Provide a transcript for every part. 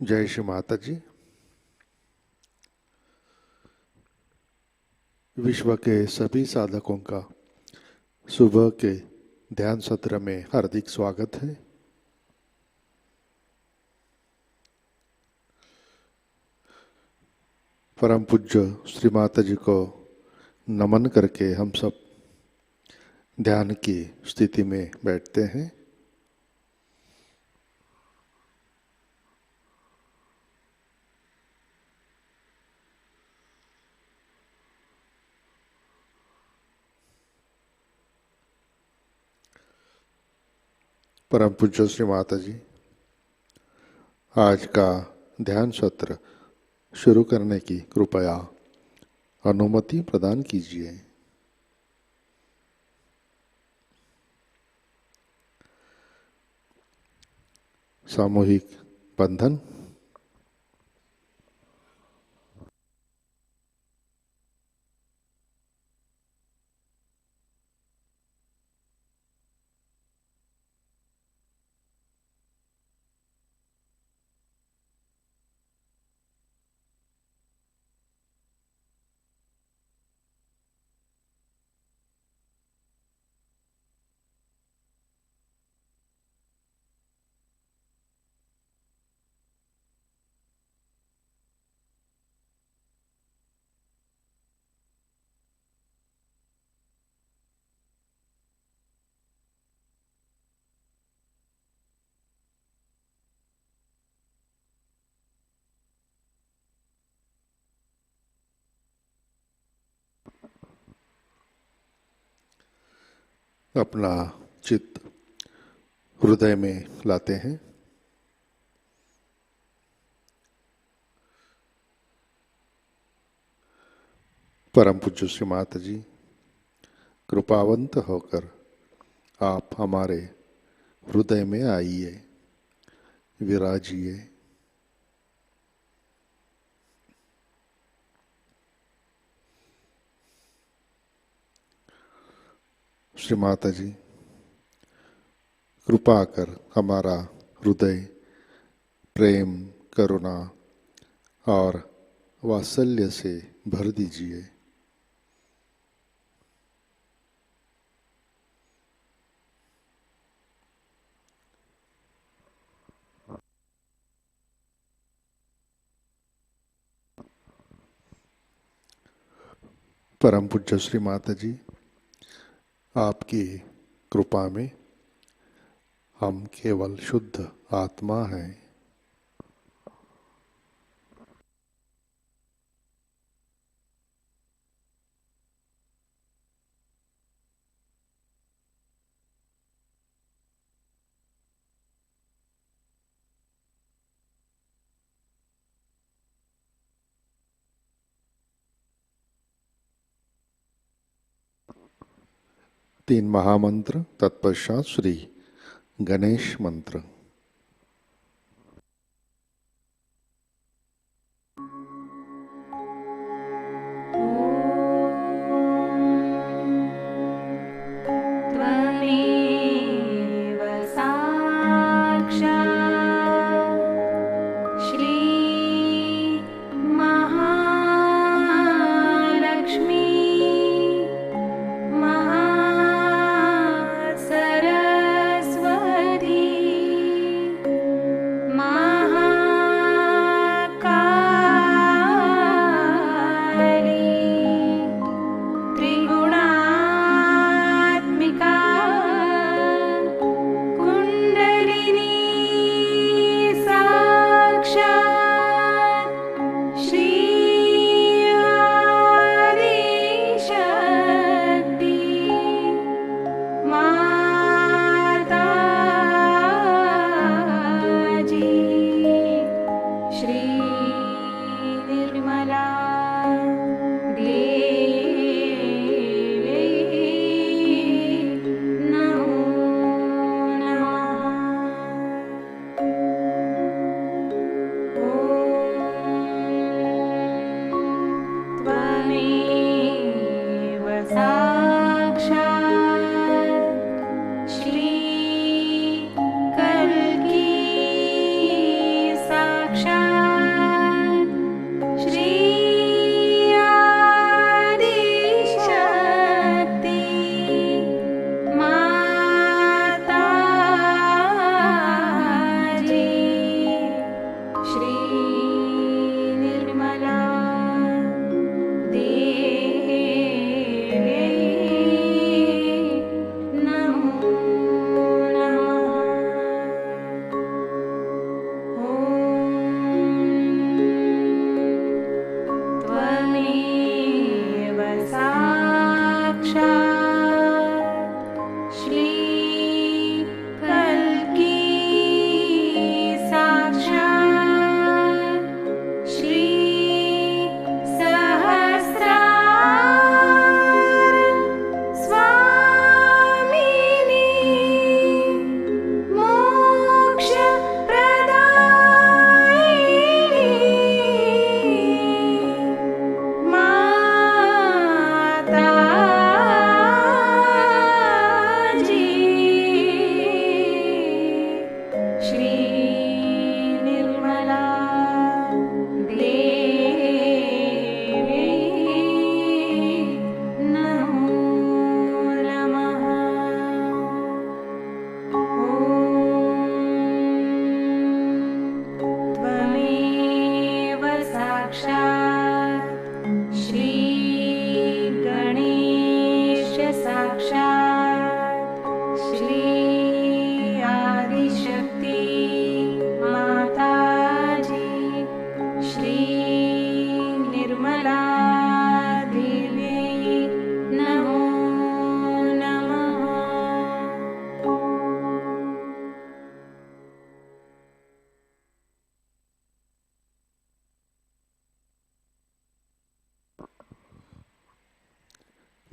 जय श्री माताजी। विश्व के सभी साधकों का सुबह के ध्यान सत्र में हार्दिक स्वागत है। परम पूज्य श्री माताजी को नमन करके हम सब ध्यान की स्थिति में बैठते हैं। परम पूज्य श्री माताजी आज का ध्यान सत्र शुरू करने की कृपया अनुमति प्रदान कीजिए। सामूहिक बंधन। अपना चित्त हृदय में लाते हैं। परम पूज्य श्री माताजी कृपावंत होकर आप हमारे हृदय में आइए, विराजिए। श्री माताजी कृपा कर हमारा हृदय प्रेम, करुणा और वात्सल्य से भर दीजिए। परम पूज्य श्री माताजी आपकी कृपा में हम केवल शुद्ध आत्मा हैं। तीन महामंत्र तत्पश्चात श्री गणेश मंत्र।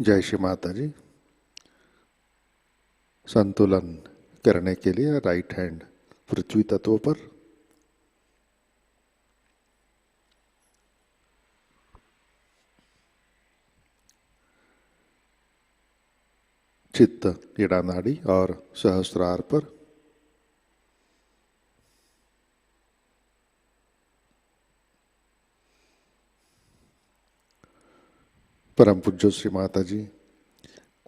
जय श्री माता जी। संतुलन करने के लिए राइट हैंड पृथ्वी तत्व पर, चित्त इड़ा नाड़ी और सहस्रार पर, परम पूज्य श्री माता जी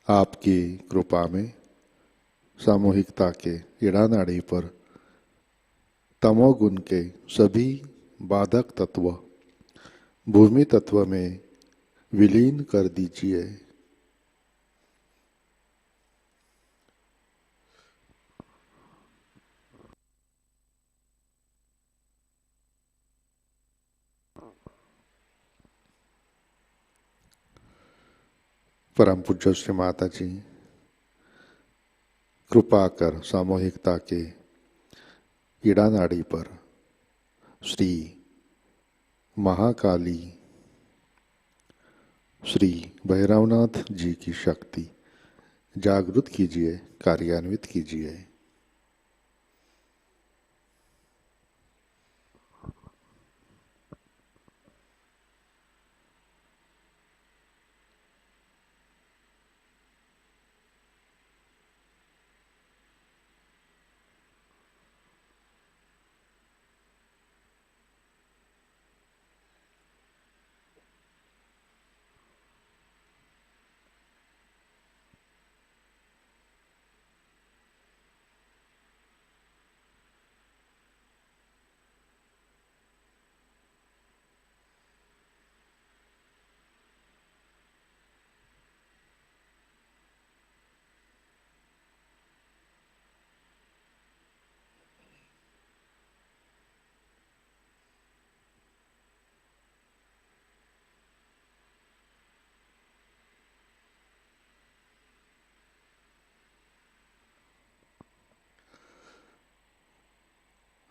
आपकी कृपा में सामूहिकता के इड़ा नाड़ी पर तमोगुण के सभी बाधक तत्व भूमि तत्व में विलीन कर दीजिए। परम पूज्य श्री माता जी कृपा कर सामूहिकता के इड़ा नाड़ी पर श्री महाकाली श्री भैरवनाथ जी की शक्ति जागृत कीजिए, कार्यान्वित कीजिए।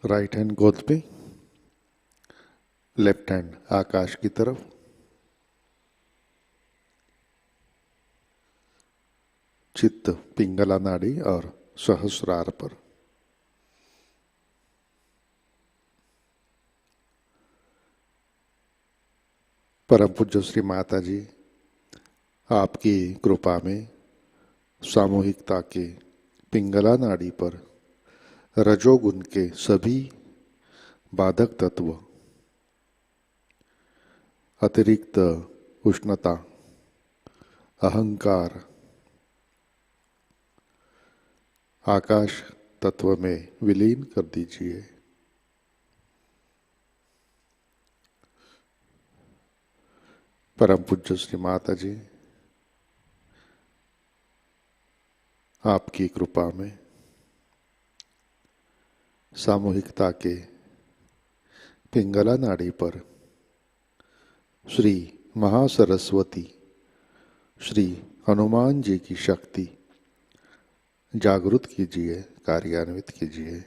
राइट हैंड गोद पे, लेफ्ट हैंड आकाश की तरफ, चित्त पिंगला नाड़ी और सहस्रार पर। परम पूज्य श्री माता जी आपकी कृपा में सामूहिकता के पिंगला नाड़ी पर रजोगुण के सभी बाधक तत्व, अतिरिक्त उष्णता, अहंकार, आकाश तत्व में विलीन कर दीजिए। परम पूज्य श्री माता जी आपकी कृपा में सामूहिकता के पिंगला नाड़ी पर श्री महासरस्वती श्री हनुमान जी की शक्ति जागृत कीजिए, कार्यान्वित कीजिए।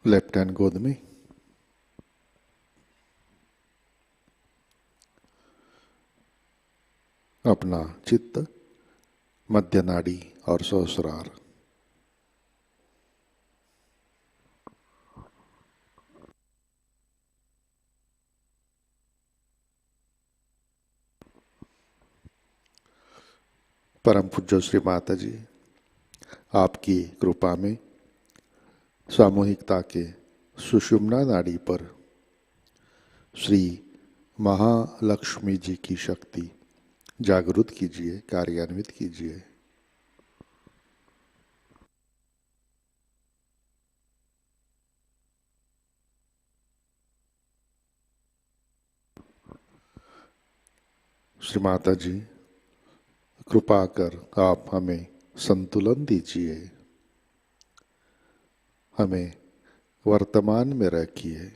लेफ्ट हैंड गोद में, अपना चित्त मध्य नाड़ी और सहस्रार। परम पूज्य श्री माता जी आपकी कृपा में सामूहिकता के सुषुम्ना नाड़ी पर श्री महालक्ष्मी जी की शक्ति जागृत कीजिए, कार्यान्वित कीजिए। श्री माता जी, कृपा कर आप हमें संतुलन दीजिए, हमें वर्तमान में रखिए।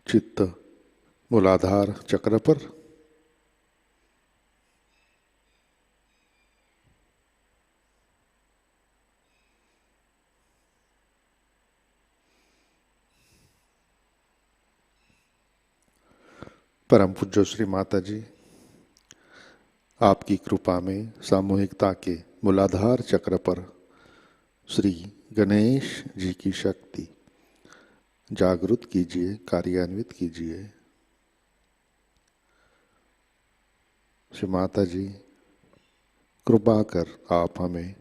चित्त मूलाधार चक्र पर परम पूज्य श्री माता जी, आपकी कृपा में सामूहिकता के मूलाधार चक्र पर श्री गणेश जी की शक्ति जागृत कीजिए, कार्यान्वित कीजिए। श्री माता जी, कृपा कर आप हमें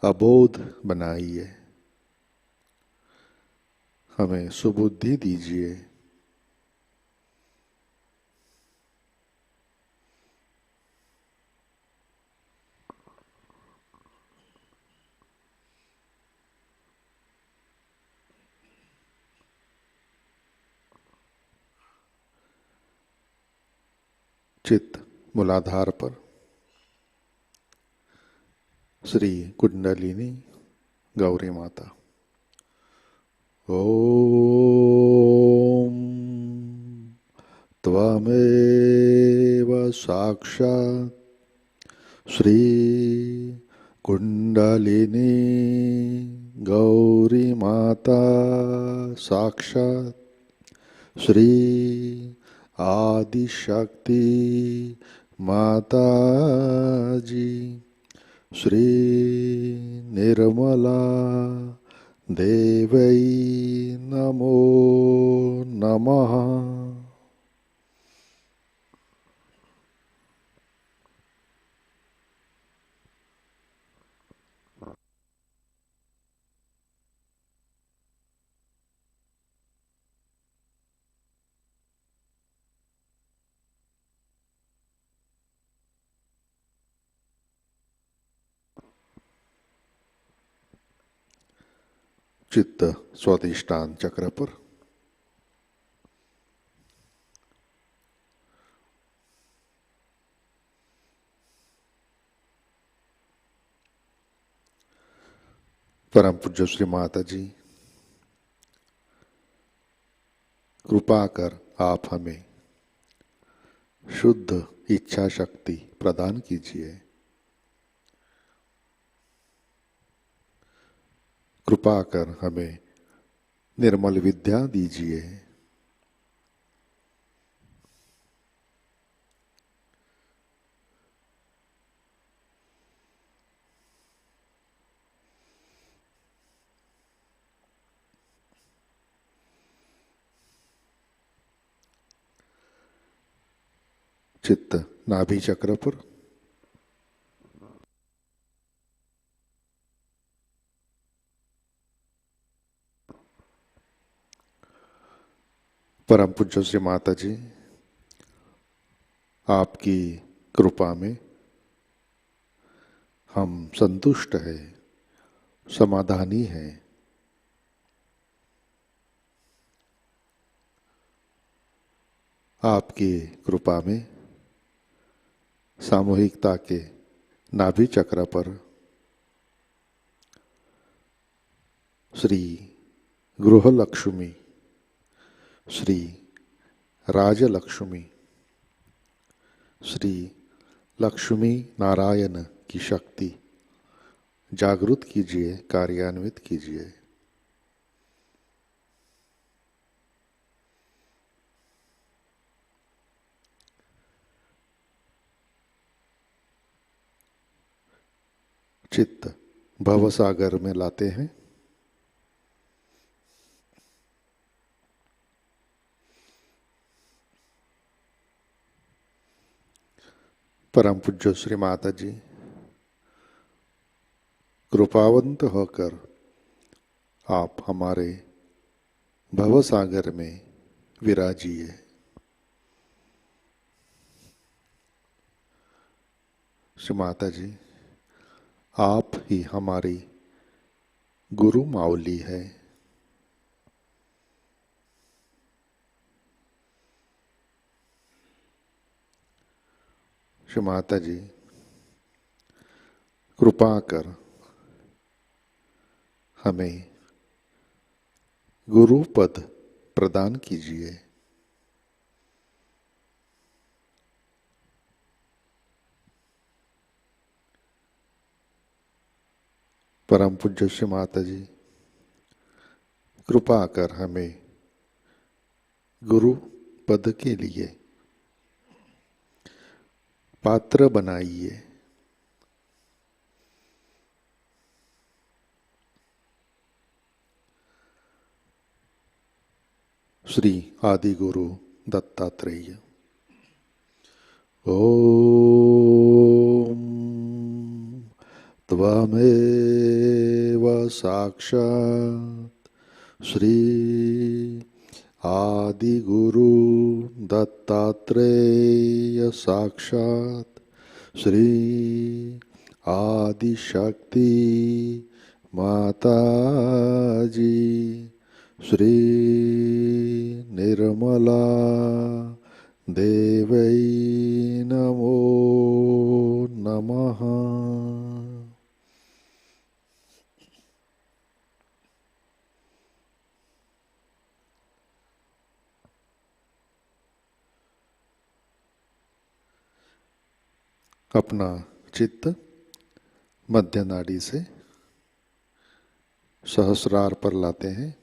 अबोध बनाइए, हमें सुबुद्धि दीजिए। चित्त मूलाधार पर श्री कुंडलिनी गौरी माता। ओम त्वमेव साक्षात् श्री कुंडलिनी गौरी माता, साक्षात् श्री आदिशक्ति माता जी, श्री निर्मला देवै नमो नमः। चित्त स्वादिष्टान चक्र पर परम पूज्य श्री माता जी, कृपा कर आप हमें शुद्ध इच्छा शक्ति प्रदान कीजिए। कृपा कर हमें निर्मल विद्या दीजिए। चित्त नाभि चक्र पर परम पूज्य श्री माता जी, आपकी कृपा में हम संतुष्ट हैं, समाधानी हैं। आपकी कृपा में सामूहिकता के नाभि चक्र पर श्री गृह लक्ष्मी, श्री राजलक्ष्मी, श्री लक्ष्मी नारायण की शक्ति जागृत कीजिए, कार्यान्वित कीजिए। चित्त भव सागर में लाते हैं। परम पूज्य श्री माताजी कृपावंत होकर आप हमारे भव सागर में विराजिए। श्री माताजी आप ही हमारी गुरु माउली है। श्री माताजी कृपा कर हमें गुरु पद प्रदान कीजिए। परम पूज्य श्री माताजी कृपा कर हमें गुरु पद के लिए पात्र बनाइए। श्री आदि गुरु दत्तात्रेय। ओम त्वमेव साक्षात् श्री आदि गुरु दत्तात्रेय साक्षात् श्री आदि शक्ति माताजी श्री निर्मला देवै नमो नमः। अपना चित्त मध्य नाड़ी से सहस्रार पर लाते हैं।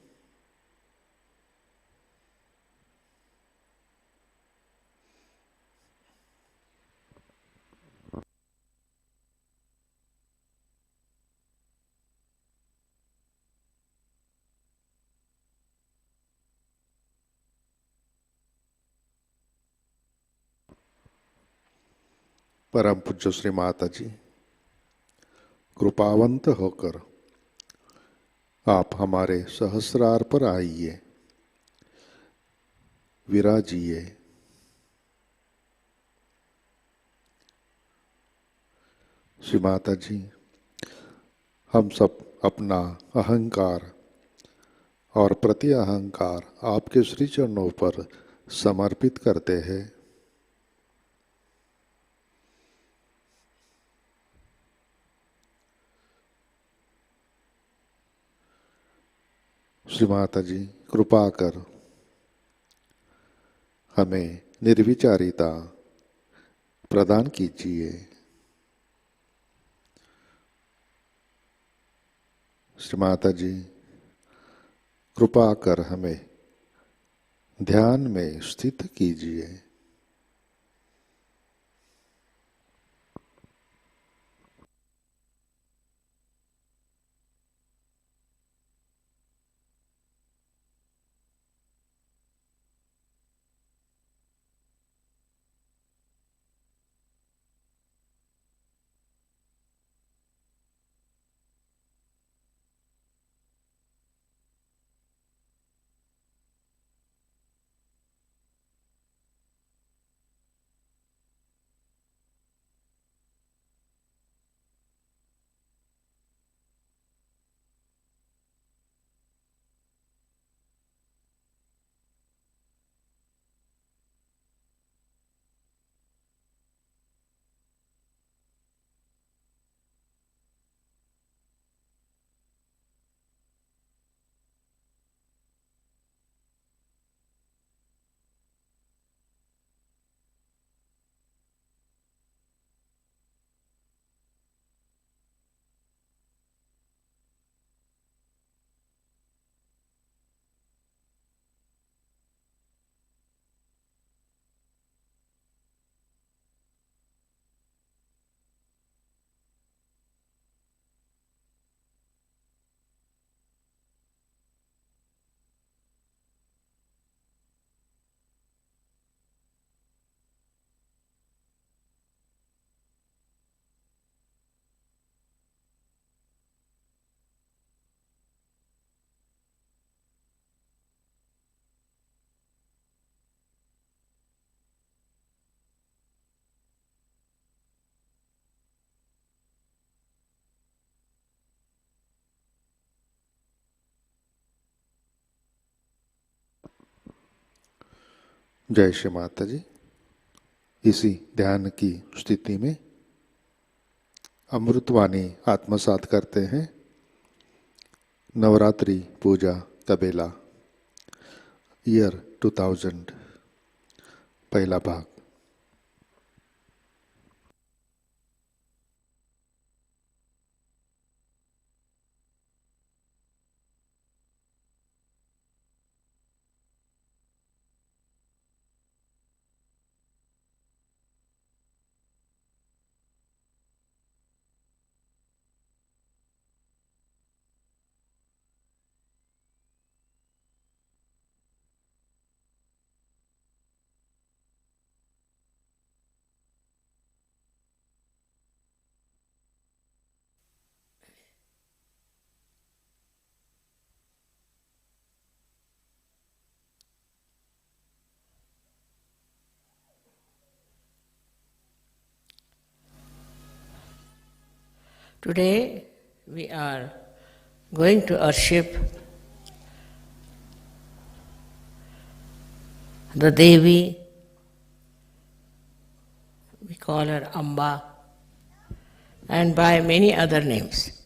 परम पूज्य श्री माता जी कृपावंत होकर आप हमारे सहस्रार पर आइए, विराजिए। श्री माता जी हम सब अपना अहंकार और प्रति अहंकार आपके श्री चरणों पर समर्पित करते हैं। श्री माता जी कृपा कर हमें निर्विचारिता प्रदान कीजिए। श्री माता जी कृपा कर हमें ध्यान में स्थित कीजिए। जय श्री माता जी। इसी ध्यान की स्थिति में अमृतवाणी आत्मसात करते हैं। नवरात्रि पूजा कबेला ईयर 2000 पहला भाग। Today we are going to worship the Devi. We call her Amba, and by many other names.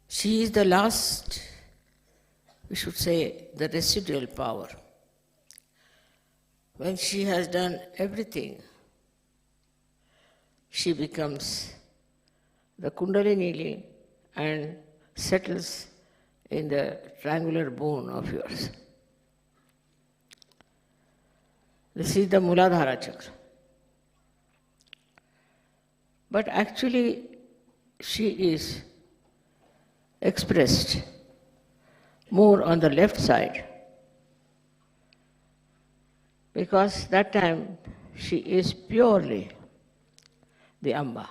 She is the last, we should say, the residual power. When she has done everything, she becomes the Kundalini and settles in the triangular bone of yours. This is the Muladhara chakra. But actually, she is expressed more on the left side, because that time she is purely the Amba.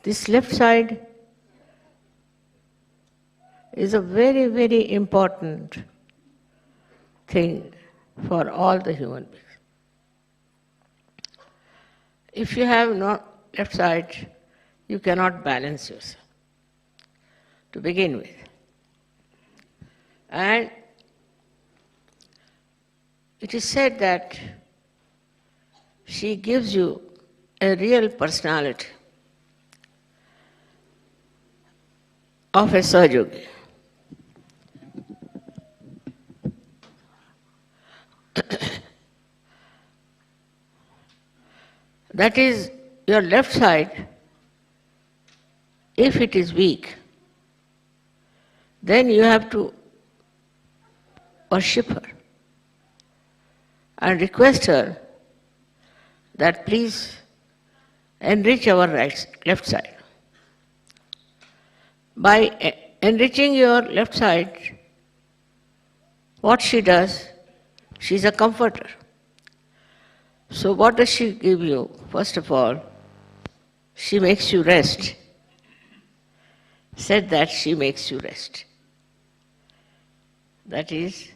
This left side is a very, very important thing for all the human beings. If you have no left side, you cannot balance yourself to begin with. And it is said that she gives you a real personality of a SahajaYogi. That is, your left side, if it is weak, then you have to worship her and request her that please enrich our left side. By enriching your left side, what she does, she is a comforter. So what does she give you? First of all, she makes you rest. Said that she makes you rest. That is,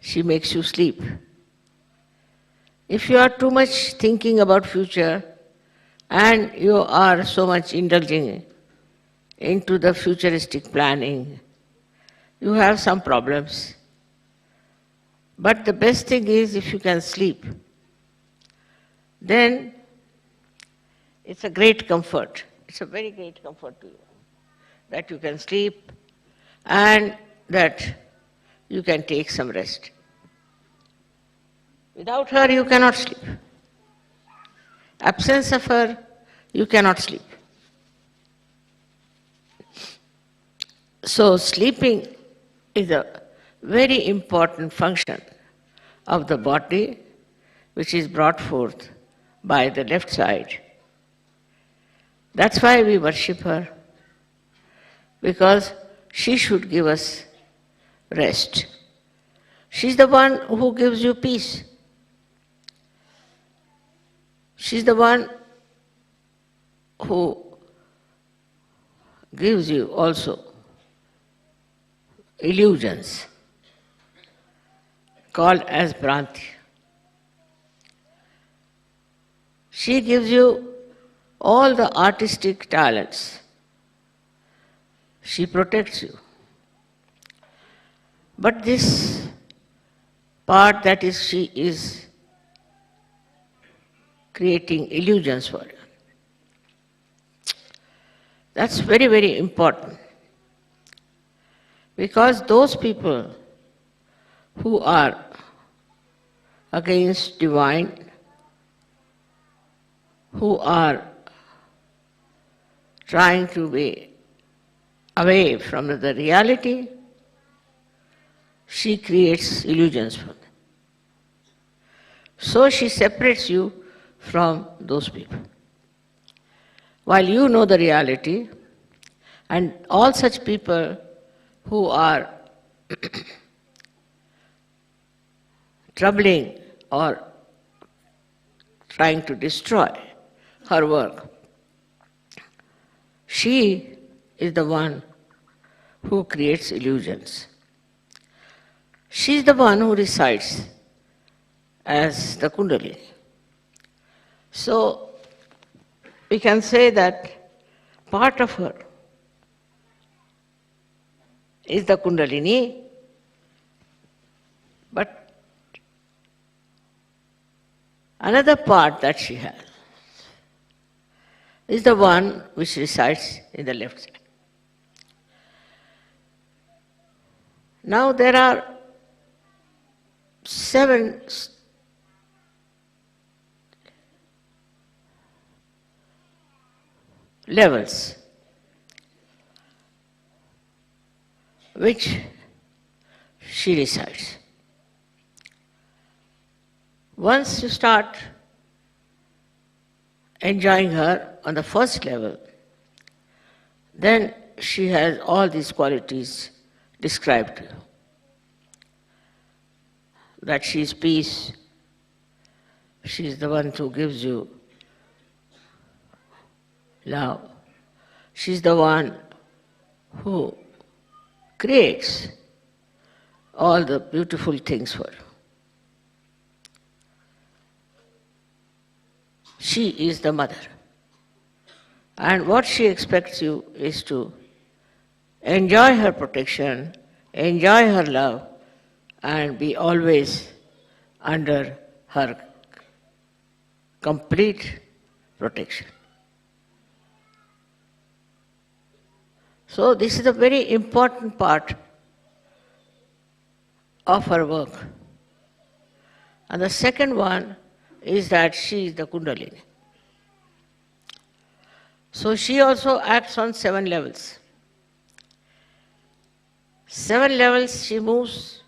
she makes you sleep. If you are too much thinking about future and you are so much indulging into the futuristic planning, you have some problems. But the best thing is if you can sleep, then it's a great comfort. It's a very great comfort to you that you can sleep and that you can take some rest. Without her, you cannot sleep. Absence of her, you cannot sleep. So sleeping is a very important function of the body, which is brought forth by the left side. That's why we worship her, because she should give us rest. She's the one who gives you peace. She's the one who gives you also illusions, called as Bhranti. She gives you all the artistic talents. She protects you. But this part that is, she is creating illusions for you. That's very, very important. Because those people who are against divine, who are trying to be away from the reality, she creates illusions for them. So she separates you from those people. While you know the reality, and all such people who are troubling or trying to destroy her work, she is the one who creates illusions. She is the one who resides as the Kundalini. So we can say that part of her is the Kundalini, but another part that she has is the one which resides in the left side. Now there are 7 levels which she resides. Once you start enjoying her on the first level, then she has all these qualities described to you. That she is peace, she is the one who gives you love, she is the one who creates all the beautiful things for you. She is the mother. And what she expects you is to enjoy her protection, enjoy her love, and be always under her complete protection. So this is a very important part of her work. And the second one is that she is the Kundalini. So she also acts on 7 levels. 7 levels she moves,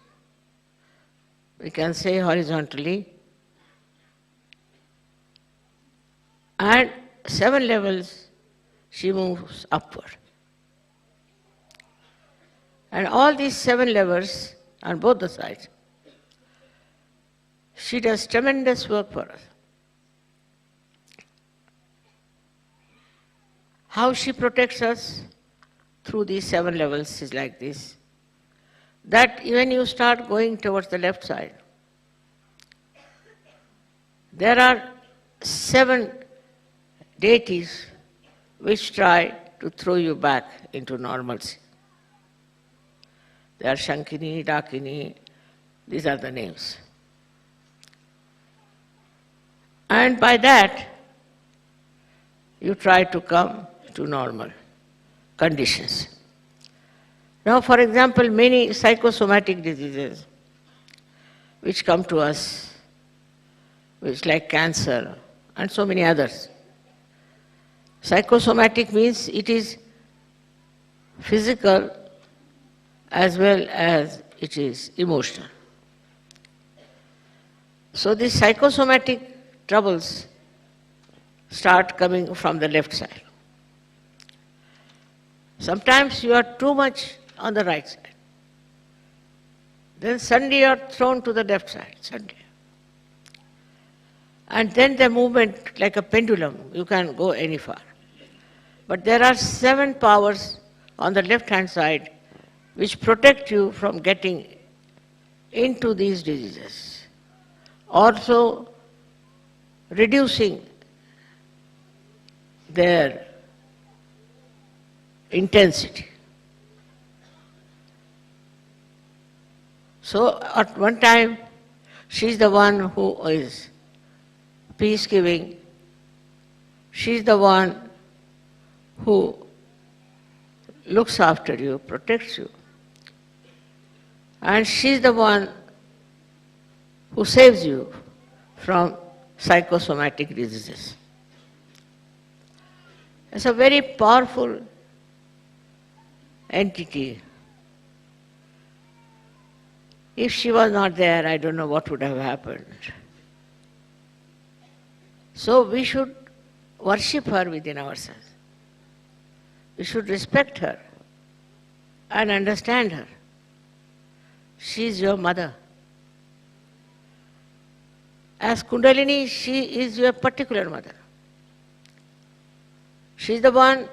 we can say horizontally, and 7 levels she moves upward. And all these 7 levels on both the sides, she does tremendous work for us. How she protects us through these 7 levels is like this, that when you start going towards the left side, there are 7 deities which try to throw you back into normalcy. They are Shankini, Dakini, these are the names. And by that, you try to come to normal conditions. Now, for example, many psychosomatic diseases which come to us, which like cancer and so many others. Psychosomatic means it is physical as well as it is emotional. So these psychosomatic troubles start coming from the left side. Sometimes you are too much on the right side. Then suddenly you are thrown to the left side, suddenly. And then the movement, like a pendulum, you can go any far. But there are 7 powers on the left-hand side which protect you from getting into these diseases. Also reducing their intensity. So at one time, she's the one who is peace-giving. She's the one who looks after you, protects you. And she's the one who saves you from psychosomatic diseases. It's a very powerful entity. If she was not there, I don't know what would have happened. So we should worship her within ourselves. We should respect her and understand her. She is your mother. As Kundalini, she is your particular mother. She is the one,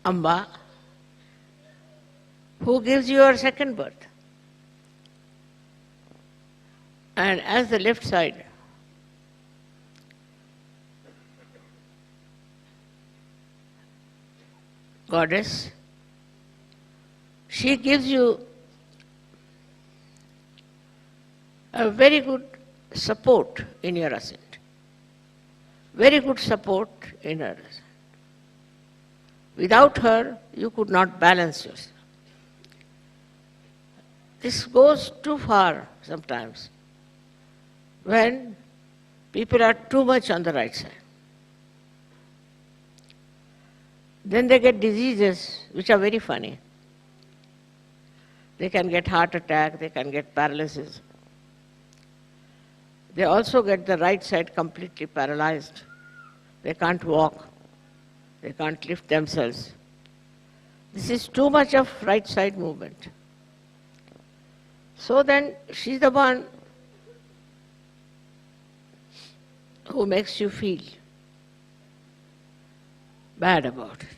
Amba, who gives you your second birth. And as the left side, goddess, she gives you a very good support in your ascent. Very good support in her ascent. Without her, you could not balance yourself. This goes too far sometimes when people are too much on the right side. Then they get diseases which are very funny. They can get heart attack, they can get paralysis. They also get the right side completely paralyzed. They can't walk, they can't lift themselves. This is too much of right side movement. So then she's the one who makes you feel bad about it.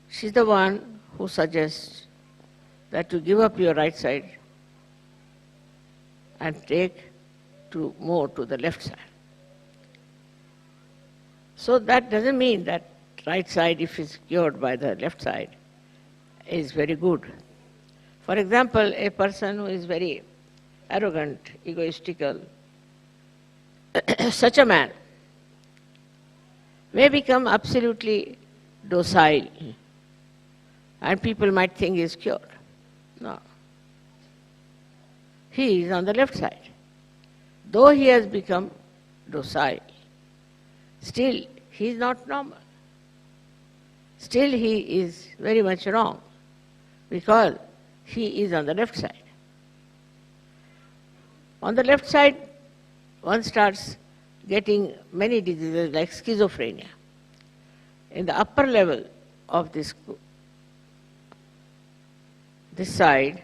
She's the one who suggests that you give up your right side and take more to the left side. So that doesn't mean that right side, if it's cured by the left side, is very good. For example, a person who is very arrogant, egoistical, such a man may become absolutely docile and people might think he is cured. No. He is on the left side. Though he has become docile, still he is not normal. Still he is very much wrong because he is on the left side. On the left side, one starts getting many diseases like schizophrenia. In the upper level of this side,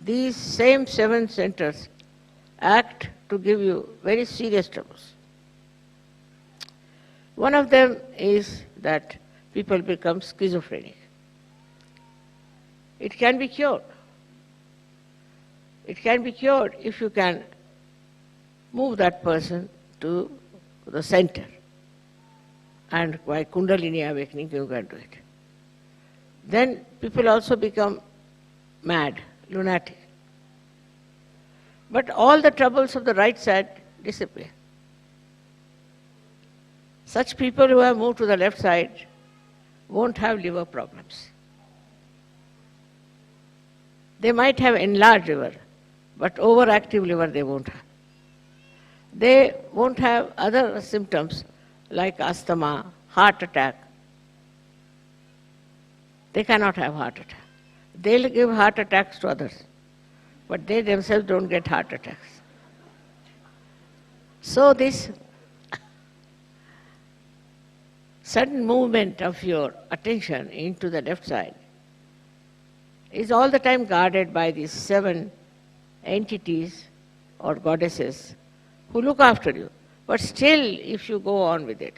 these same 7 centers act to give you very serious troubles. One of them is that people become schizophrenic. It can be cured. It can be cured if you can move that person to the center. And by Kundalini awakening, you can do it. Then people also become mad, lunatic. But all the troubles of the right side disappear. Such people who have moved to the left side won't have liver problems. They might have enlarged liver, but overactive liver they won't have. They won't have other symptoms like asthma, heart attack. They cannot have heart attack. They'll give heart attacks to others, but they themselves don't get heart attacks. So this sudden movement of your attention into the left side is all the time guarded by these 7 entities or goddesses who look after you. But still, if you go on with it,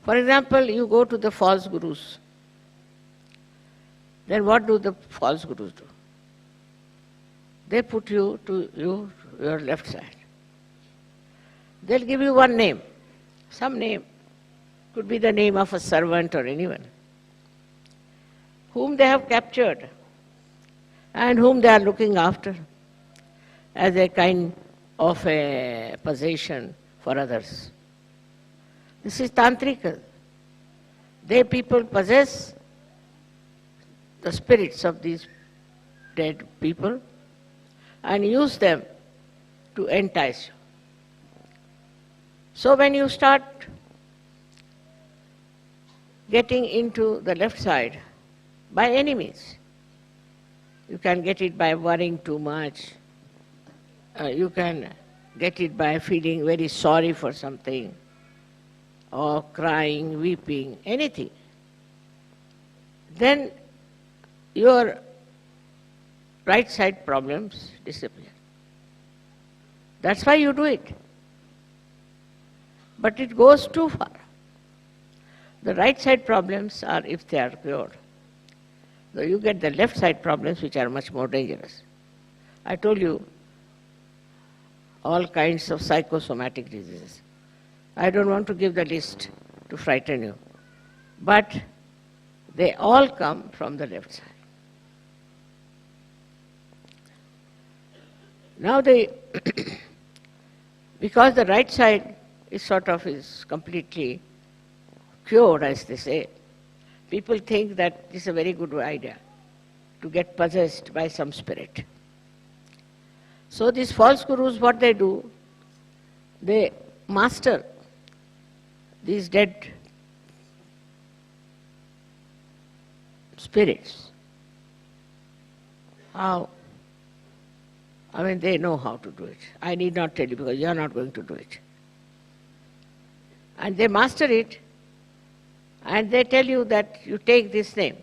for example, you go to the false gurus, then what do the false gurus do? They put you your left side. They'll give you one name, some name. Could be the name of a servant or anyone, whom they have captured and whom they are looking after as a kind of a possession for others. This is tantrika. They people possess the spirits of these dead people and use them to entice you. So when you start getting into the left side, by any means, you can get it by worrying too much, you can get it by feeling very sorry for something, or crying, weeping, anything. Then your right side problems disappear. That's why you do it. But it goes too far. The right side problems are if they are cured. So you get the left side problems which are much more dangerous. I told you all kinds of psychosomatic diseases. I don't want to give the list to frighten you, but they all come from the left side. Now because the right side is completely cured, as they say, people think that it's a very good idea to get possessed by some spirit. So these false gurus, what they do, they master these dead spirits. How? I mean, they know how to do it. I need not tell you because you are not going to do it. And they master it, and they tell you that you take this name.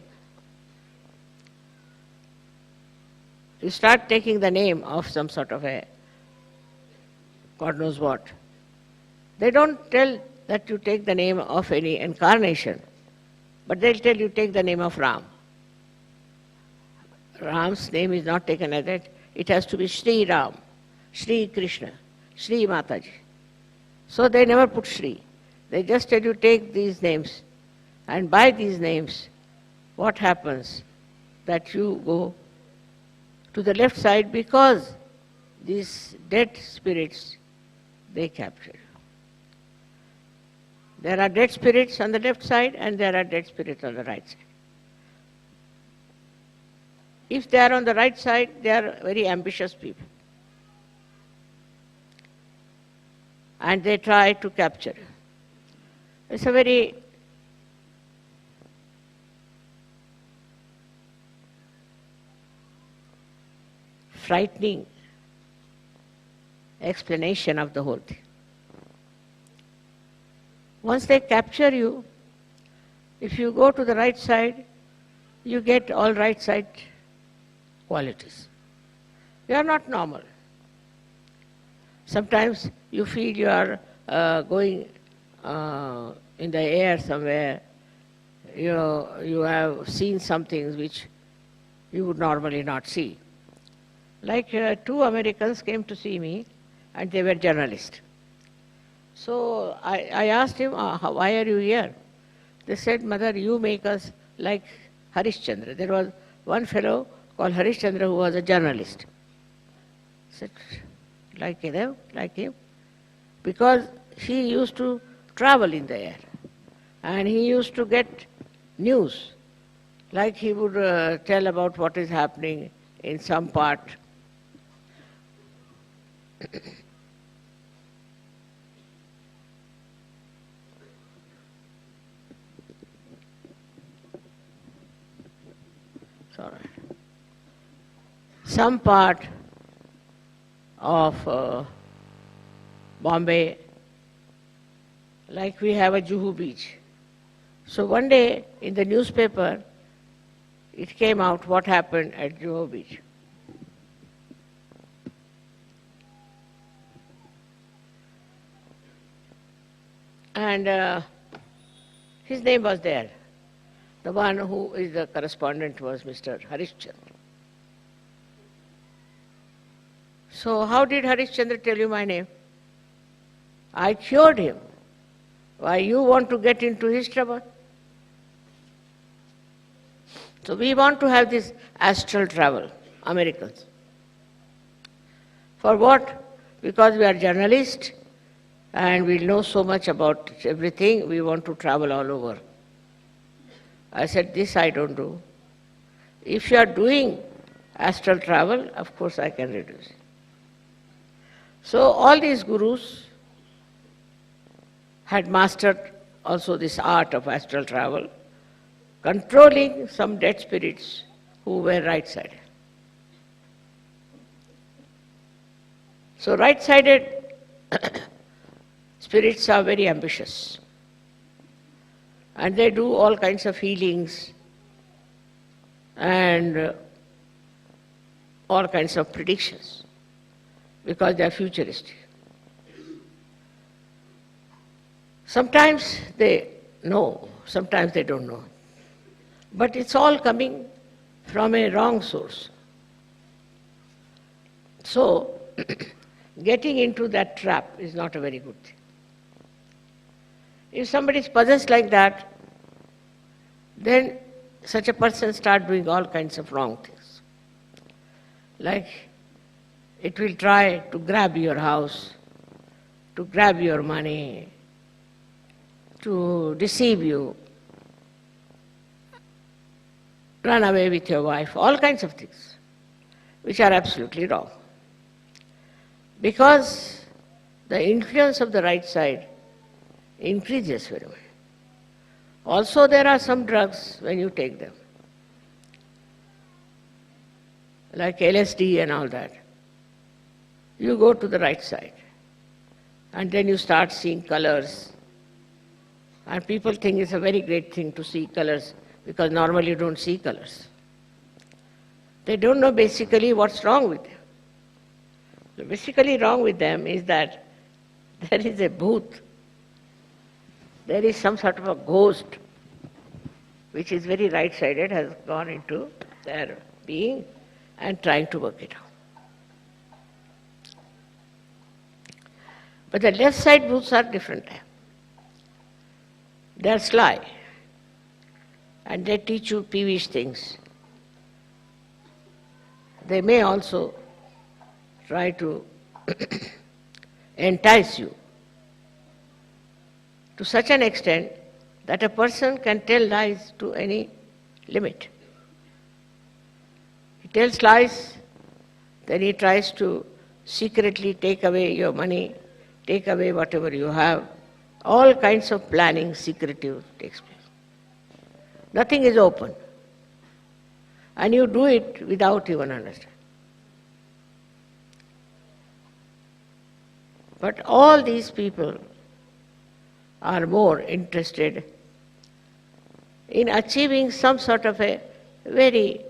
You start taking the name of some sort of a God knows what. They don't tell that you take the name of any incarnation, but they'll tell you take the name of Ram. Ram's name is not taken as that. It has to be Shri Ram, Shri Krishna, Shri Mataji. So they never put Shri. They just tell you take these names, and by these names, what happens? That you go to the left side because these dead spirits, they capture you. There are dead spirits on the left side and there are dead spirits on the right side. If they are on the right side, they are very ambitious people. And they try to capture you. It's a very frightening explanation of the whole thing. Once they capture you, if you go to the right side, you get all right side qualities. You are not normal. Sometimes you feel you are going in the air somewhere. You have seen some things which you would normally not see. Like two Americans came to see me, and they were journalists. So I asked him, why are you here? They said, Mother, you make us like Harishchandra. There was one fellow called Harishchandra who was a journalist. I said, like him? Because he used to travel in the air, and he used to get news. Like he would tell about what is happening in some part. Some part of Bombay, like we have a Juhu beach. So one day in the newspaper, it came out what happened at Juhu beach. And his name was there. The one who is the correspondent was Mr. Harishchandra. So how did Harishchandra tell you my name? I cured him. Why you want to get into his trouble? So we want to have this astral travel, Americans. For what? Because we are journalists and we know so much about everything, we want to travel all over. I said, this I don't do. If you are doing astral travel, of course I can reduce it. So all these gurus had mastered also this art of astral travel, controlling some dead spirits who were right-sided. So right-sided spirits are very ambitious. And they do all kinds of healings and all kinds of predictions because they are futuristic. Sometimes they know, sometimes they don't know. But it's all coming from a wrong source. So, getting into that trap is not a very good thing. If somebody is possessed like that, then such a person starts doing all kinds of wrong things. Like, it will try to grab your house, to grab your money, to deceive you, run away with your wife, all kinds of things, which are absolutely wrong. Because the influence of the right side increases very much. Also, there are some drugs when you take them, like LSD and all that. You go to the right side, and then you start seeing colors. And people think it's a very great thing to see colors, because normally you don't see colors. They don't know basically what's wrong with them. So basically wrong with them is that there is a bhoot, there is some sort of a ghost which is very right-sided, has gone into their being and trying to work it out. But the left side bhoots are different. They are sly and they teach you peevish things. They may also try to entice you to such an extent that a person can tell lies to any limit. He tells lies, then he tries to secretly take away your money, take away whatever you have. All kinds of planning, secretive takes place. Nothing is open. And you do it without even understanding. But all these people are more interested in achieving some sort of a very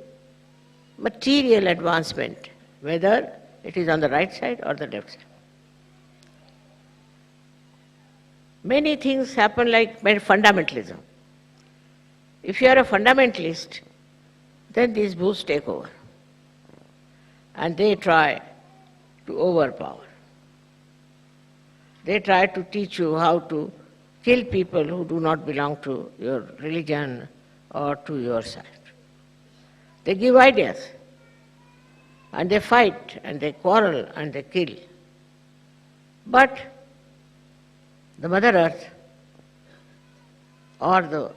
material advancement, whether it is on the right side or the left side. Many things happen like fundamentalism. If you are a fundamentalist, then these bhoots take over. And they try to overpower. They try to teach you how to kill people who do not belong to your religion or to your side. They give ideas, and they fight, and they quarrel, and they kill. But the Mother Earth or the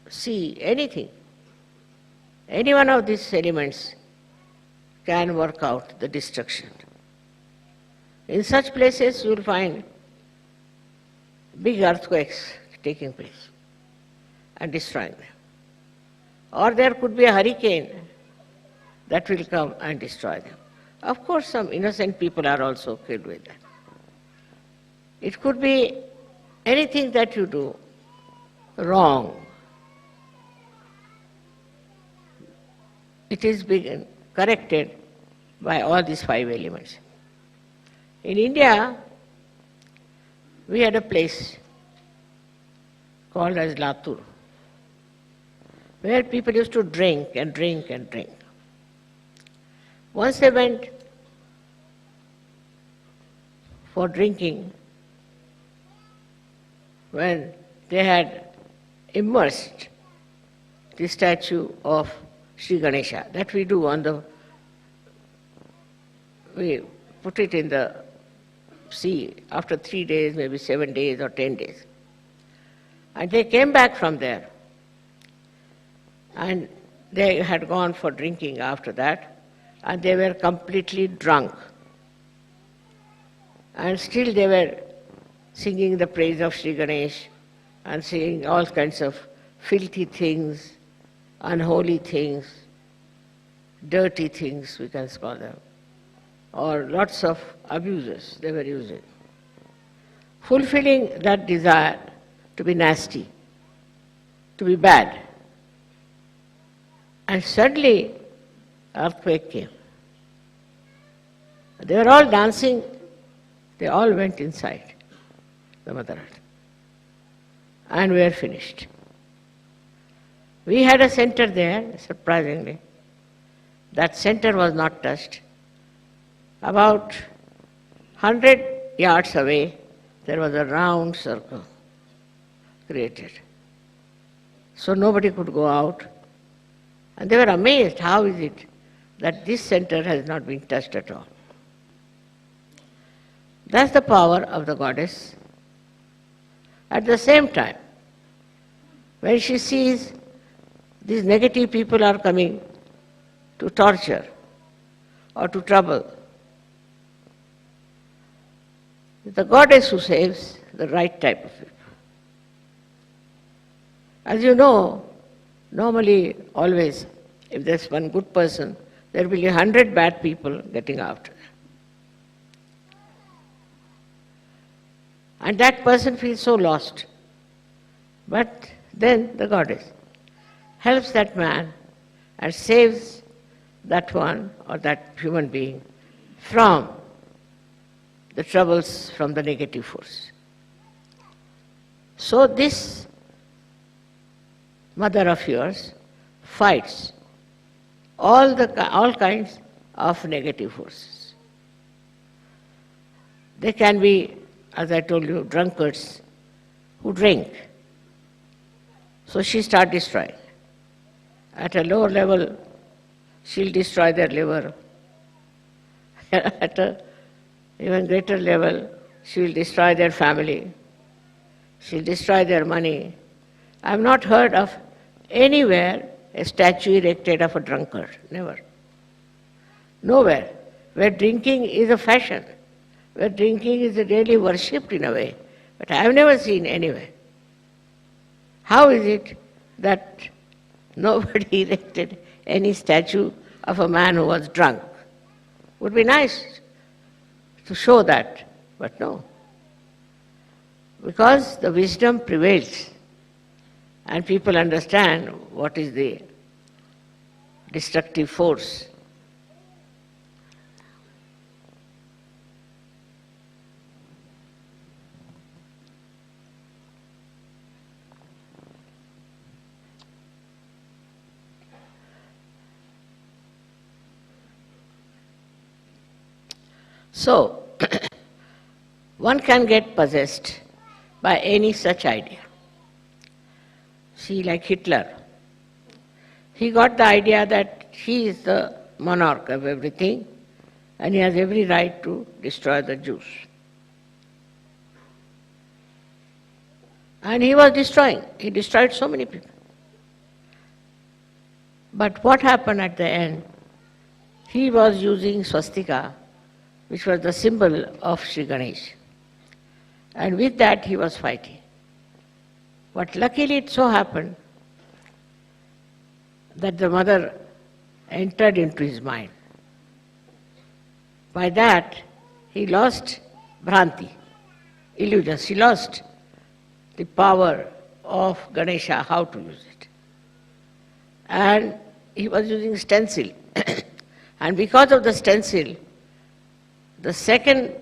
sea, anything, any one of these elements can work out the destruction. In such places you will find big earthquakes taking place and destroying them. Or there could be a hurricane that will come and destroy them. Of course, some innocent people are also killed with that. It could be anything that you do wrong. It is being corrected by all these 5 elements. In India, we had a place called as Latur, where people used to drink and drink and drink. Once they went for drinking when they had immersed the statue of Sri Ganesha. That we do we put it in the sea after 3 days, maybe 7 days or 10 days. And they came back from there. And they had gone for drinking after that, and they were completely drunk. And still they were singing the praise of Sri Ganesh and saying all kinds of filthy things, unholy things, dirty things, we can call them, or lots of abuses they were using, fulfilling that desire to be nasty, to be bad. And suddenly, earthquake came. They were all dancing. They all went inside the Mother Earth. And we were finished. We had a center there, surprisingly. That center was not touched. About 100 yards away, there was a round circle created. So nobody could go out. And they were amazed, how is it that this center has not been touched at all? That's the power of the goddess. At the same time, when she sees these negative people are coming to torture or to trouble, the goddess who saves the right type of people. As you know, normally, always, if there's one good person, there will be 100 bad people getting after them. And that person feels so lost. But then the goddess helps that man and saves that one or that human being from the troubles from the negative force. So this mother of yours fights all kinds of negative forces. They can be, as I told you, drunkards who drink. So she starts destroying. At a lower level, she'll destroy their liver. At an even greater level, she will destroy their family. She'll destroy their money. I have not heard of anywhere a statue erected of a drunkard. Never. Nowhere. Where drinking is a fashion, where drinking is really worshipped in a way. But I have never seen anywhere. How is it that nobody erected any statue of a man who was drunk? Would be nice to show that, but no. Because the wisdom prevails and people understand what is the destructive force. So, one can get possessed by any such idea. See, like Hitler, he got the idea that he is the monarch of everything and he has every right to destroy the Jews. And he was destroying. He destroyed so many people. But what happened at the end? He was using swastika, which was the symbol of Sri Ganesh. And with that he was fighting. But luckily it so happened that the mother entered into his mind. By that he lost Bhranti, illusions. He lost the power of Ganesha, how to use it. And he was using stencil. And because of the stencil, the second,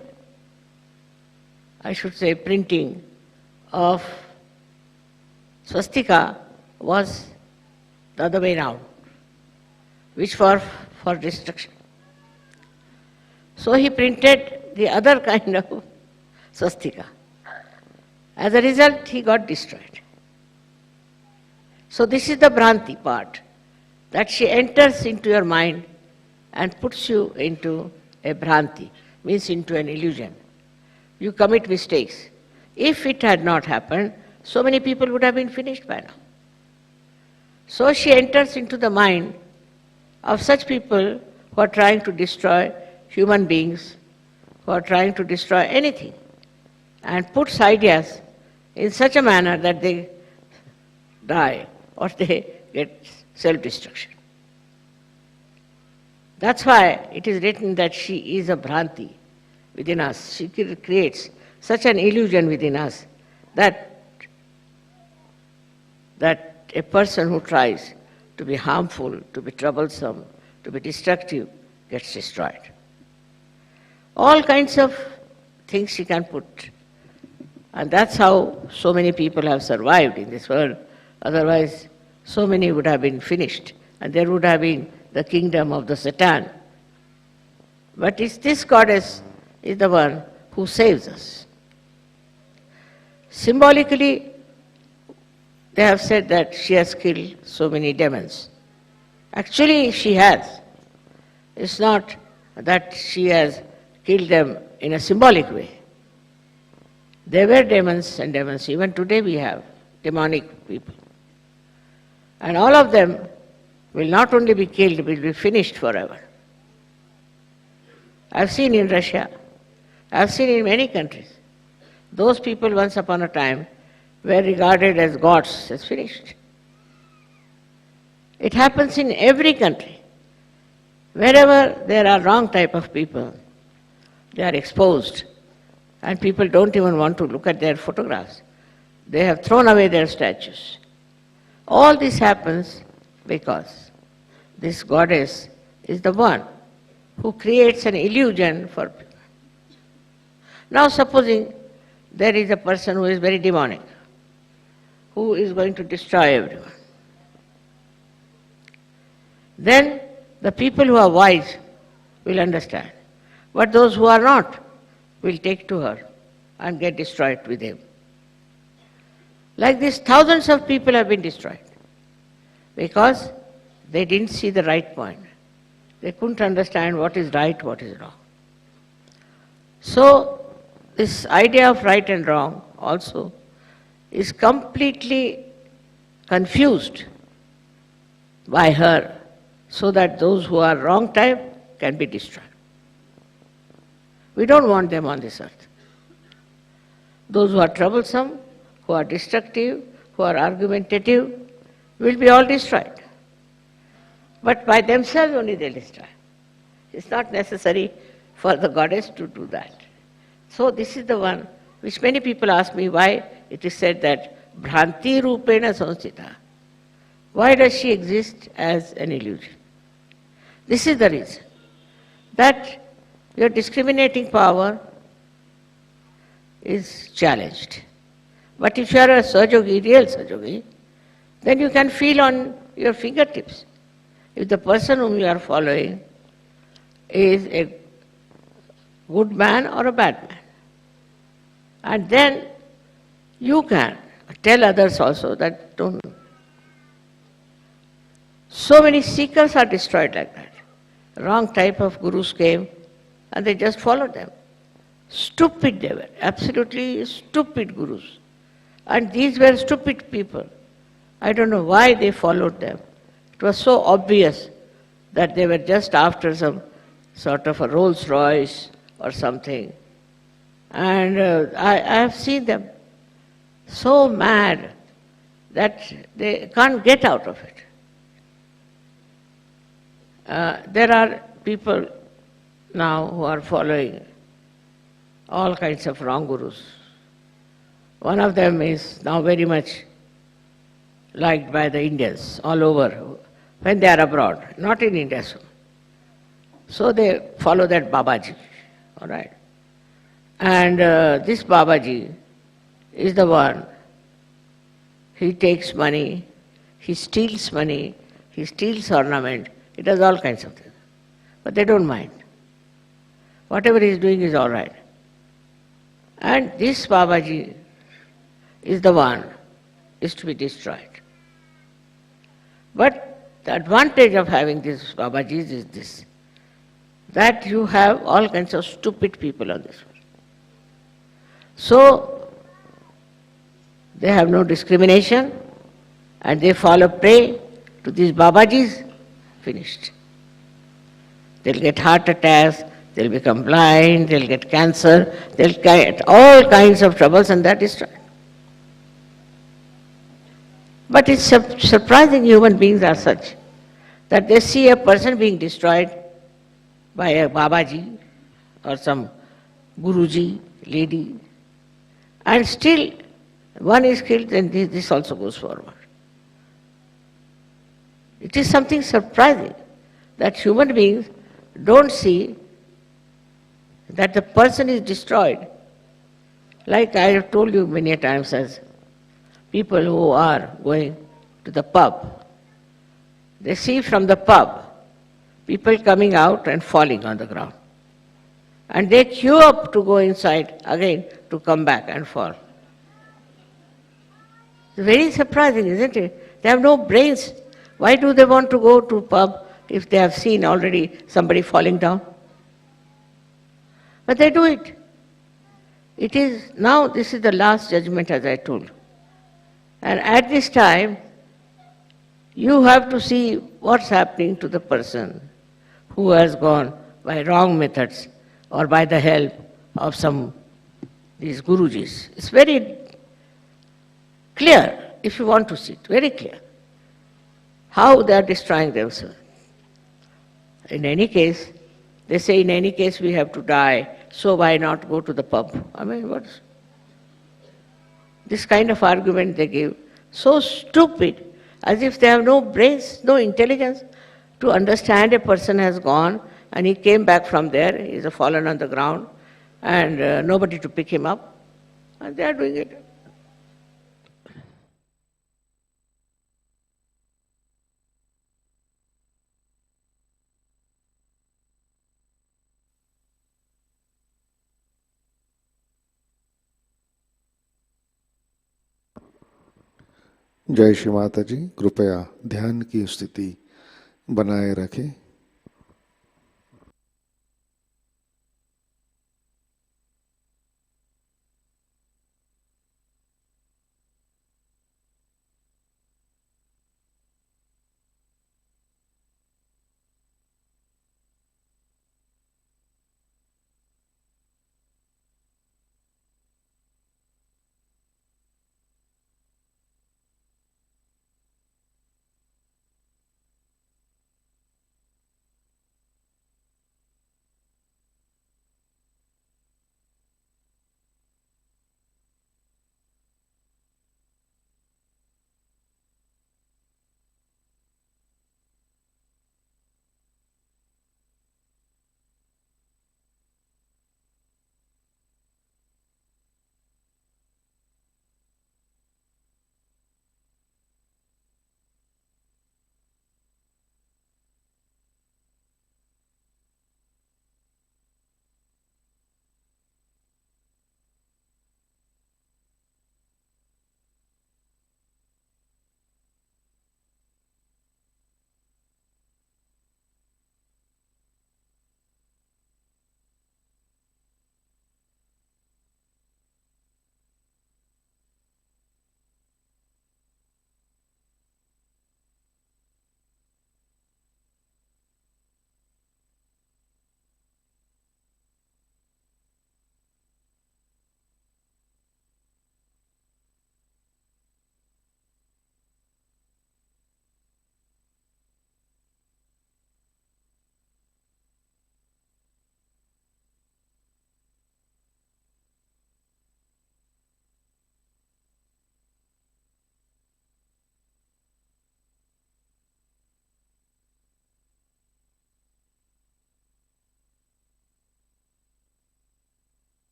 I should say, printing of swastika was the other way round, which for destruction. So he printed the other kind of swastika. As a result, he got destroyed. So this is the Bhranti part, that she enters into your mind and puts you into a Bhranti, means into an illusion. You commit mistakes. If it had not happened, so many people would have been finished by now. So she enters into the mind of such people who are trying to destroy human beings, who are trying to destroy anything, and puts ideas in such a manner that they die or they get self-destruction. That's why it is written that she is a Bhranti within us. She creates such an illusion within us that a person who tries to be harmful, to be troublesome, to be destructive, gets destroyed. All kinds of things she can put. And that's how so many people have survived in this world. Otherwise, so many would have been finished, and there would have been the kingdom of the Satan. But this goddess is the one who saves us. Symbolically, they have said that she has killed so many demons. Actually, she has. It's not that she has killed them in a symbolic way. There were demons and demons. Even today we have demonic people. And all of them will not only be killed, will be finished forever. I've seen in Russia, I've seen in many countries, those people once upon a time were regarded as gods, as finished. It happens in every country. Wherever there are wrong type of people, they are exposed, and people don't even want to look at their photographs. They have thrown away their statues. All this happens because this goddess is the one who creates an illusion for people. Now supposing there is a person who is very demonic, who is going to destroy everyone. Then the people who are wise will understand. But those who are not will take to her and get destroyed with him. Like this, thousands of people have been destroyed because they didn't see the right point. They couldn't understand what is right, what is wrong. So this idea of right and wrong also is completely confused by her, so that those who are wrong type can be destroyed. We don't want them on this earth. Those who are troublesome, who are destructive, who are argumentative, will be all destroyed. But by themselves only they'll destroy. It's not necessary for the goddess to do that. So this is the one which many people ask me why it is said that Bhranti Rupena Samsthita. Why does she exist as an illusion? This is the reason, that your discriminating power is challenged. But if you are a SahajaYogi, real SahajaYogi, then you can feel on your fingertips if the person whom you are following is a good man or a bad man. And then you can tell others also that don't. So many seekers are destroyed like that. Wrong type of gurus came and they just followed them. Stupid they were, absolutely stupid gurus. And these were stupid people. I don't know why they followed them. It was so obvious that they were just after some sort of a Rolls Royce or something. And I have seen them so mad that they can't get out of it. There are people now who are following all kinds of wrong gurus. One of them is now very much liked by the Indians all over when they are abroad, not in India. So they follow that Babaji, all right. And this Babaji is the one, he takes money, he steals money, he steals ornament, he does all kinds of things. But they don't mind. Whatever he is doing is all right. And this Babaji is the one is to be destroyed. But the advantage of having these Babajis is this, that you have all kinds of stupid people on this world. So, they have no discrimination and they fall a prey to these Babajis, finished. They'll get heart attacks, they'll become blind, they'll get cancer, they'll get all kinds of troubles and that is destroyed. But it's surprising human beings are such that they see a person being destroyed by a Babaji or some Guruji, lady, and still one is killed and this also goes forward. It is something surprising that human beings don't see that the person is destroyed. Like I have told you many times, as people who are going to the pub, they see from the pub people coming out and falling on the ground. And they queue up to go inside again to come back and fall. It's very surprising, isn't it? They have no brains. Why do they want to go to pub if they have seen already somebody falling down? But they do it. It is now, this is the last judgment, as I told. And at this time, you have to see what's happening to the person who has gone by wrong methods or by the help of these Gurujis. It's very clear, if you want to see it, very clear, how they are destroying themselves. In any case, they say in any case we have to die, so why not go to the pub? I mean, what's this kind of argument they give? So stupid, as if they have no brains, no intelligence to understand a person has gone and he came back from there, he's fallen on the ground and nobody to pick him up, and they are doing it. जय श्री माता जी, कृपया ध्यान की स्थिति बनाए रखें।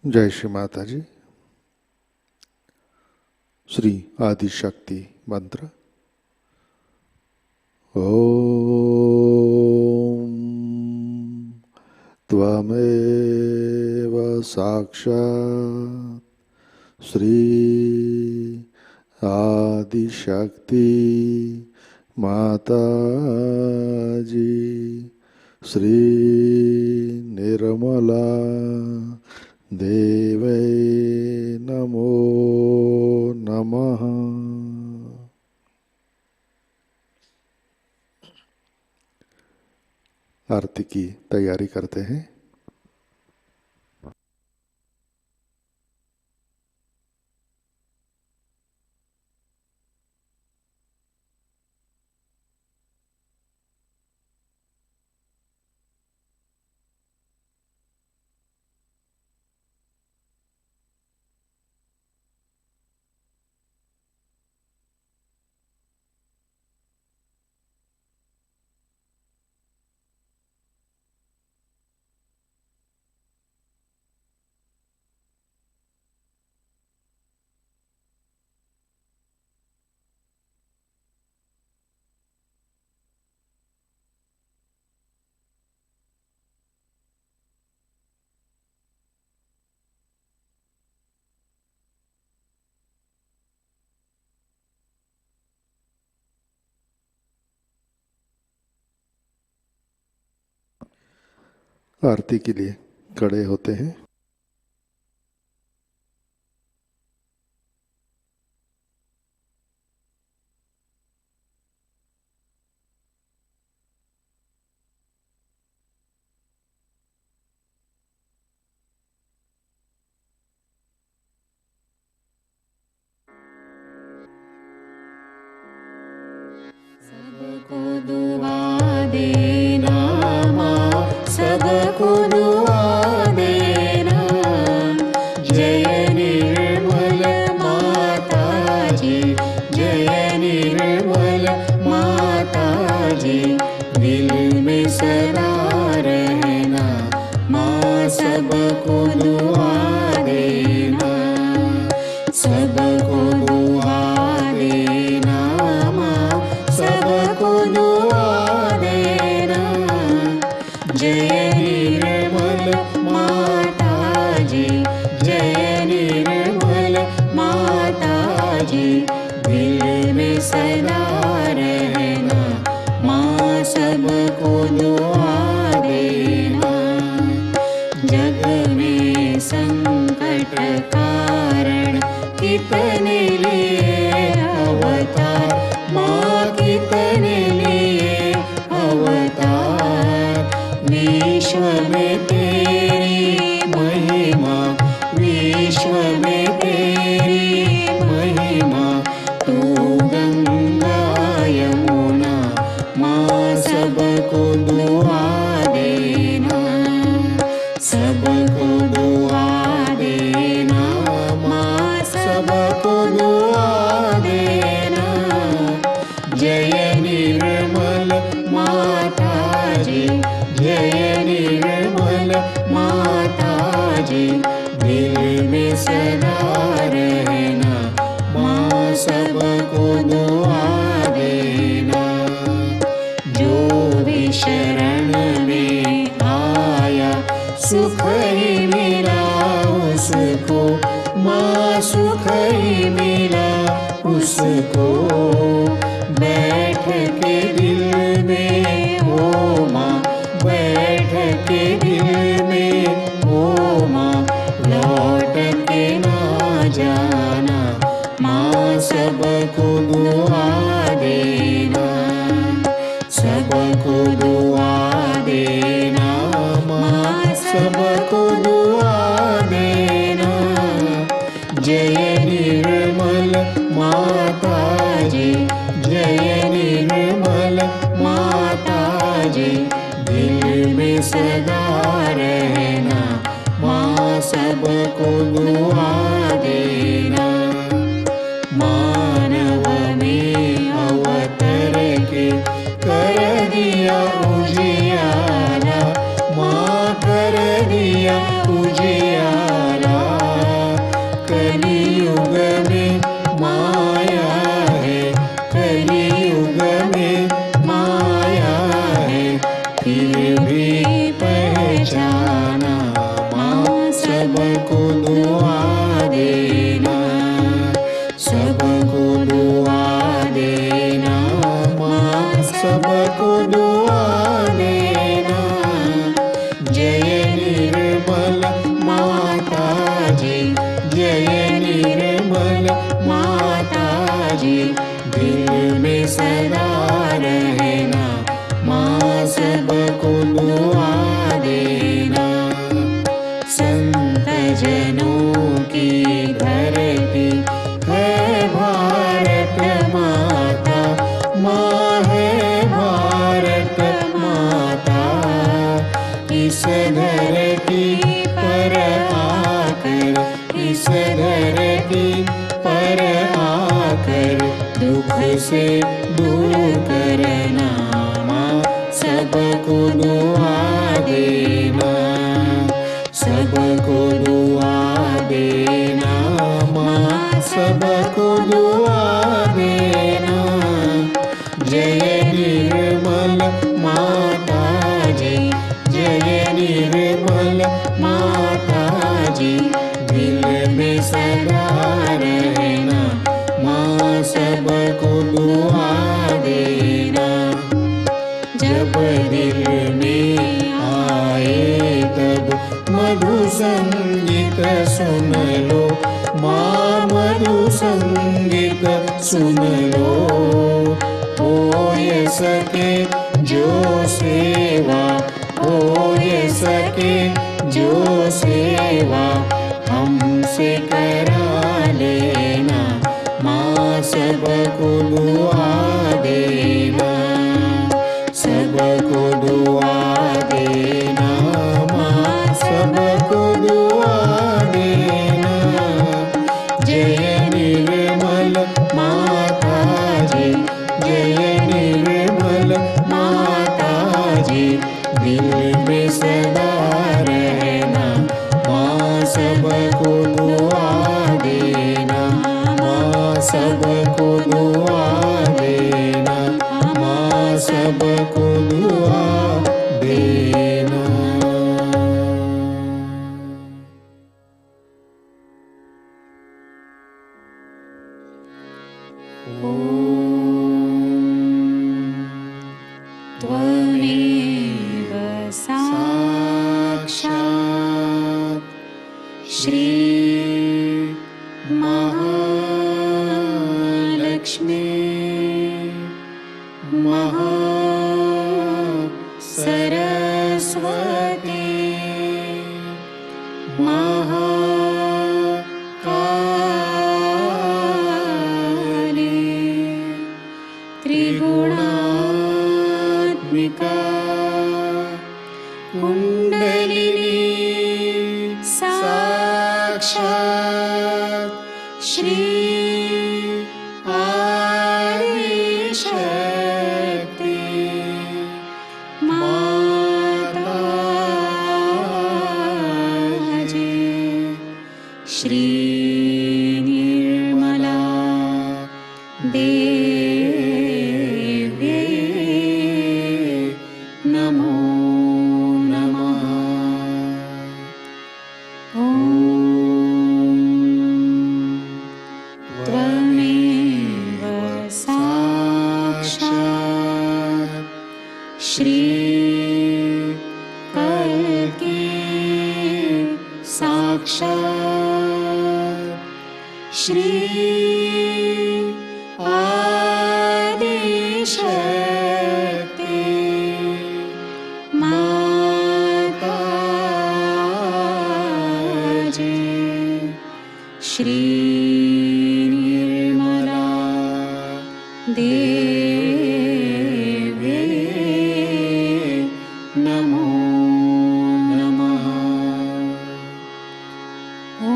जय श्री माताजी। श्री आदि शक्ति मंत्र। ओम त्वमेव साक्षात् श्री आदि शक्ति माताजी श्री निर्मला देवै नमो नमः। आरती की तैयारी करते हैं। आरती के लिए खड़े होते हैं। सबको दुआ देना माँ, सबको दुआ देना। जय निर्मल माताजी, जय निर्मल माताजी। दिल में सदा रहना माँ, सबको दुआ देना। सबको दुआ देना माँ, सबको दुआ देना। जय निर्मल माताजी, जय निर्मल माताजी। दिल में सदा रहना माँ, सबको दुआ देना। जग में संकट कारण कितने लिए अवतार माँ, कितने लिए अवतार। विश्व में तेरी महिमा, विश्व में तेरी महिमा। तू गंगा यमुना माँ, सबको दुआ देना। सबको दुआ देना माँ, सबको दुआ देना। जय निर्मल माताजी, जय निर्मल माताजी। दिल में सदा रहना माँ, सबको दुआ देना। जो भी शरण में आया सुख ही मिला उसको माँ, सुख ही मिला उसको। बैठ के दिल में ओ माँ, बैठ के दिल में ओ माँ। लौट के ना जाना माँ, सबको दुआ देना। सबको दुआ देना माँ, सबको दुआ देना। जय निर्मल माताजी, जय निर्मल माताजी। दिल में सदा रहना माँ, सबको दुआ देना। मानव में अवतर के कर दिया उजियारा माँ, कर दिया उजियारा। जी दिल में सदा रहना, माँ सबको दुआ देना। संत जनों की धरती है भारत माता, माँ है भारत माता। इस धरती पर आकर, इस धरती पर आकर दुख से दूर करना, माँ सबको दुआ देना, सबको दुआ देना, माँ सबको दुआ देना। जय निर्मल माता जी, जय निर्मल माता जी, दिल में सदा रहना, माँ सबको दुआ देना। जब दिल में आए तब मधु संगीत सुन लो, माँ मधु संगीत सुन लो। हो ये सके जो सेवा, हो ये सके जो सेवा हमसे करा लेना, माँ सबको दुआ देना, सबको दुआ देना, माँ सबको दुआ देना। जय निर्मल माता जी, जय निर्मल माता जी, दिल में सदा रहना, माँ सबको दुआ देना, माँ सबको दुआ देना, माँ सबको दुआ देना। त्वमेव साक्षात् श्री महालक्ष्मी महासरस्वती महाकाली त्रिगुणात्मिका कुण्डलिनी साक्षात् श्री आदिशक्ति माताजी। श्री निर्मला देव्यै नमो नमः। ॐ त्वमेव साक्षात् श्री कल्की साक्षात् श्री आदिशक्ति माताजी। श्री निर्मला देव्यै नमो नमः। ॐ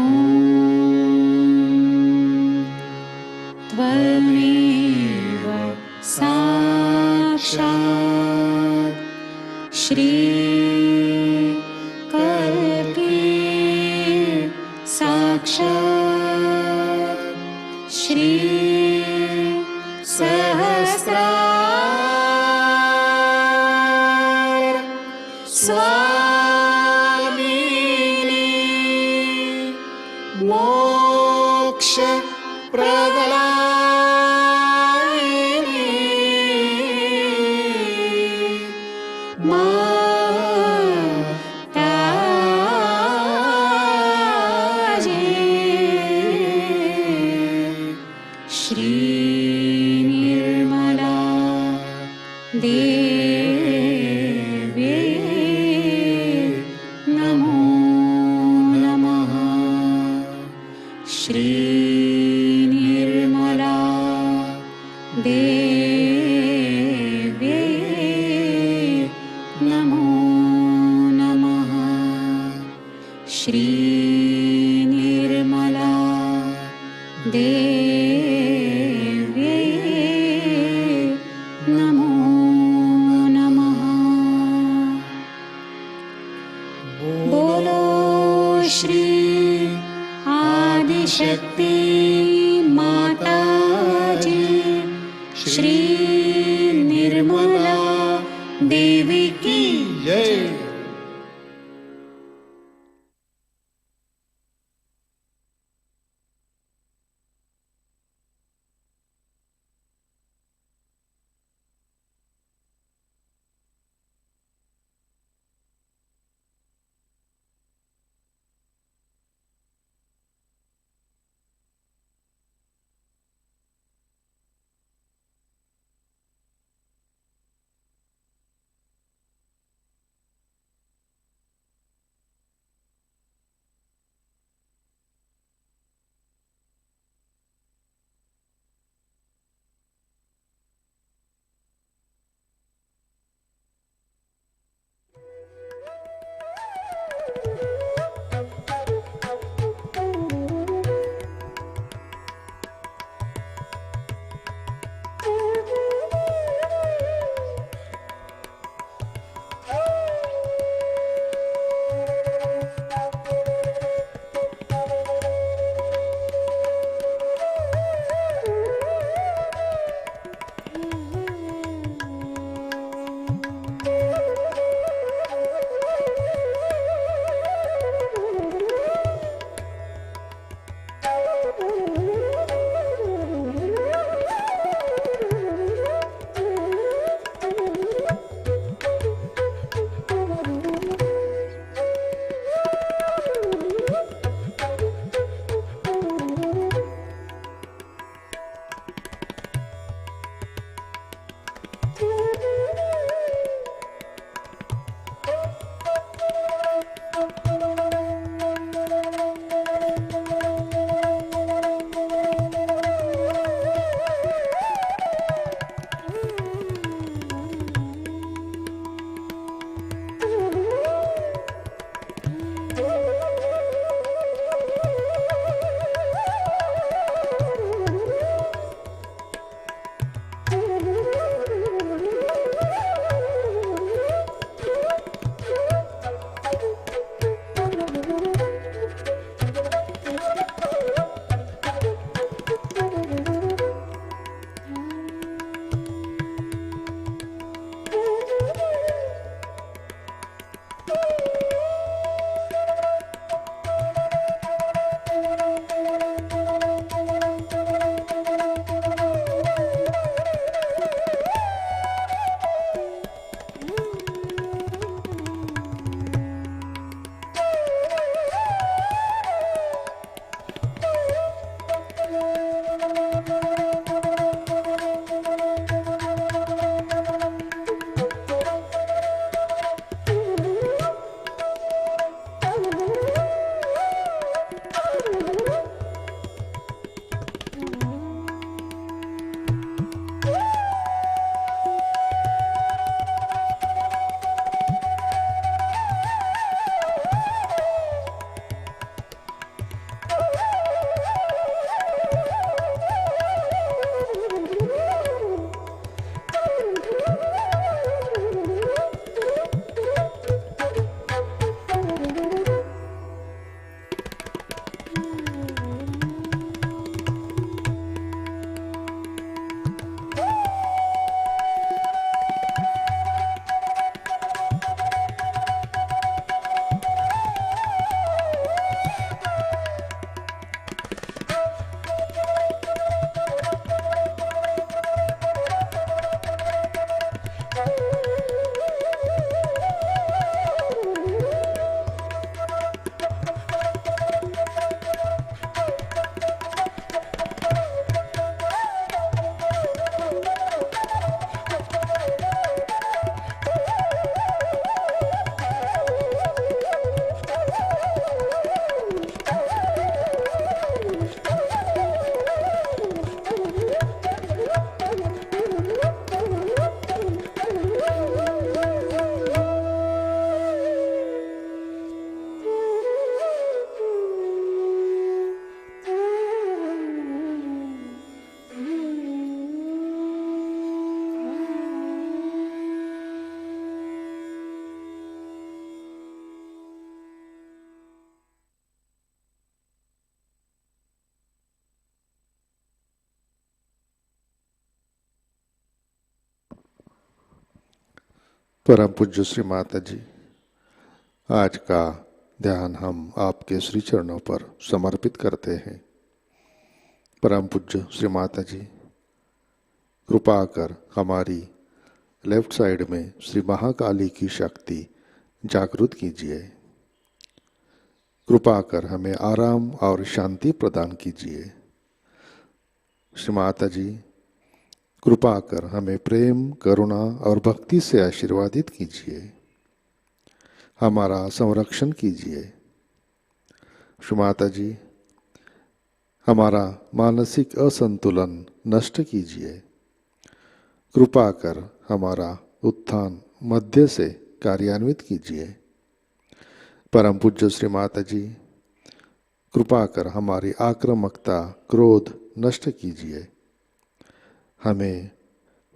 त्वमेव साक्षात् श्री कल्की साक्षात् श्री सहस्रार स्वामिनी मोक्ष प्रदायिनी माताजी। श्री देव्ये नमो नमः। श्री निर्मला देव्ये नमो नमः। श्री निर्मला देव्ये नमो नमः। बोलो श्री आदिशक्ति माताजी श्री निर्मला देवी की जय। परम पूज्य श्री माता जी, आज का ध्यान हम आपके श्री चरणों पर समर्पित करते हैं। परम पूज्य श्री माता जी, कृपा कर हमारी लेफ्ट साइड में श्री महाकाली की शक्ति जागृत कीजिए। कृपा कर हमें आराम और शांति प्रदान कीजिए। श्री माता जी, कृपा कर हमें प्रेम, करुणा और भक्ति से आशीर्वादित कीजिए। हमारा संरक्षण कीजिए। श्री माता जी, हमारा मानसिक असंतुलन नष्ट कीजिए। कृपा कर हमारा उत्थान मध्य से कार्यान्वित कीजिए। परम पूज्य श्री माता जी, कृपा कर हमारी आक्रामकता, क्रोध नष्ट कीजिए। हमें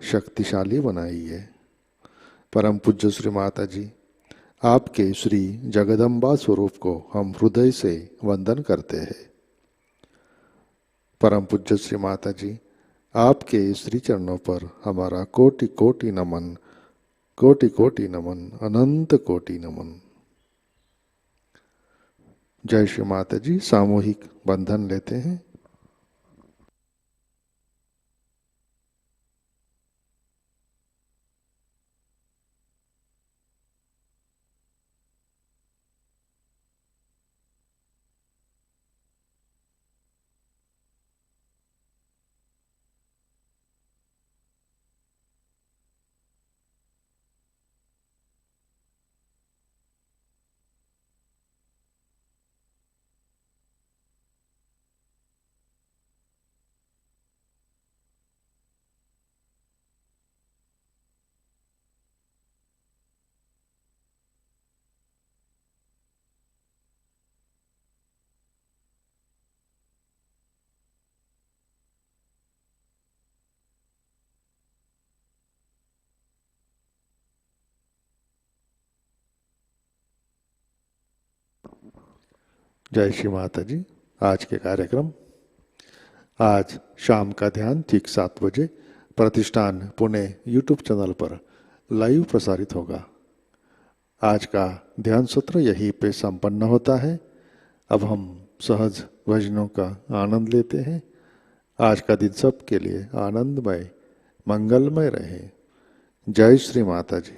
शक्तिशाली बनाइए। परम पूज्य श्री माता जी, आपके श्री जगदम्बा स्वरूप को हम हृदय से वंदन करते हैं। परम पूज्य श्री माता जी, आपके श्री चरणों पर हमारा कोटि कोटि नमन, कोटि कोटि नमन, अनंत कोटि नमन। जय श्री माता जी। सामूहिक बंधन लेते हैं। जय श्री माता जी। आज के कार्यक्रम, आज शाम का ध्यान ठीक 7 बजे प्रतिष्ठान पुणे यूट्यूब चैनल पर लाइव प्रसारित होगा। आज का ध्यान सत्र यहीं पे संपन्न होता है। अब हम सहज भजनों का आनंद लेते हैं। आज का दिन सबके लिए आनंदमय, मंगलमय रहे। जय श्री माता जी।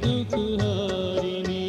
दुख हारिणी।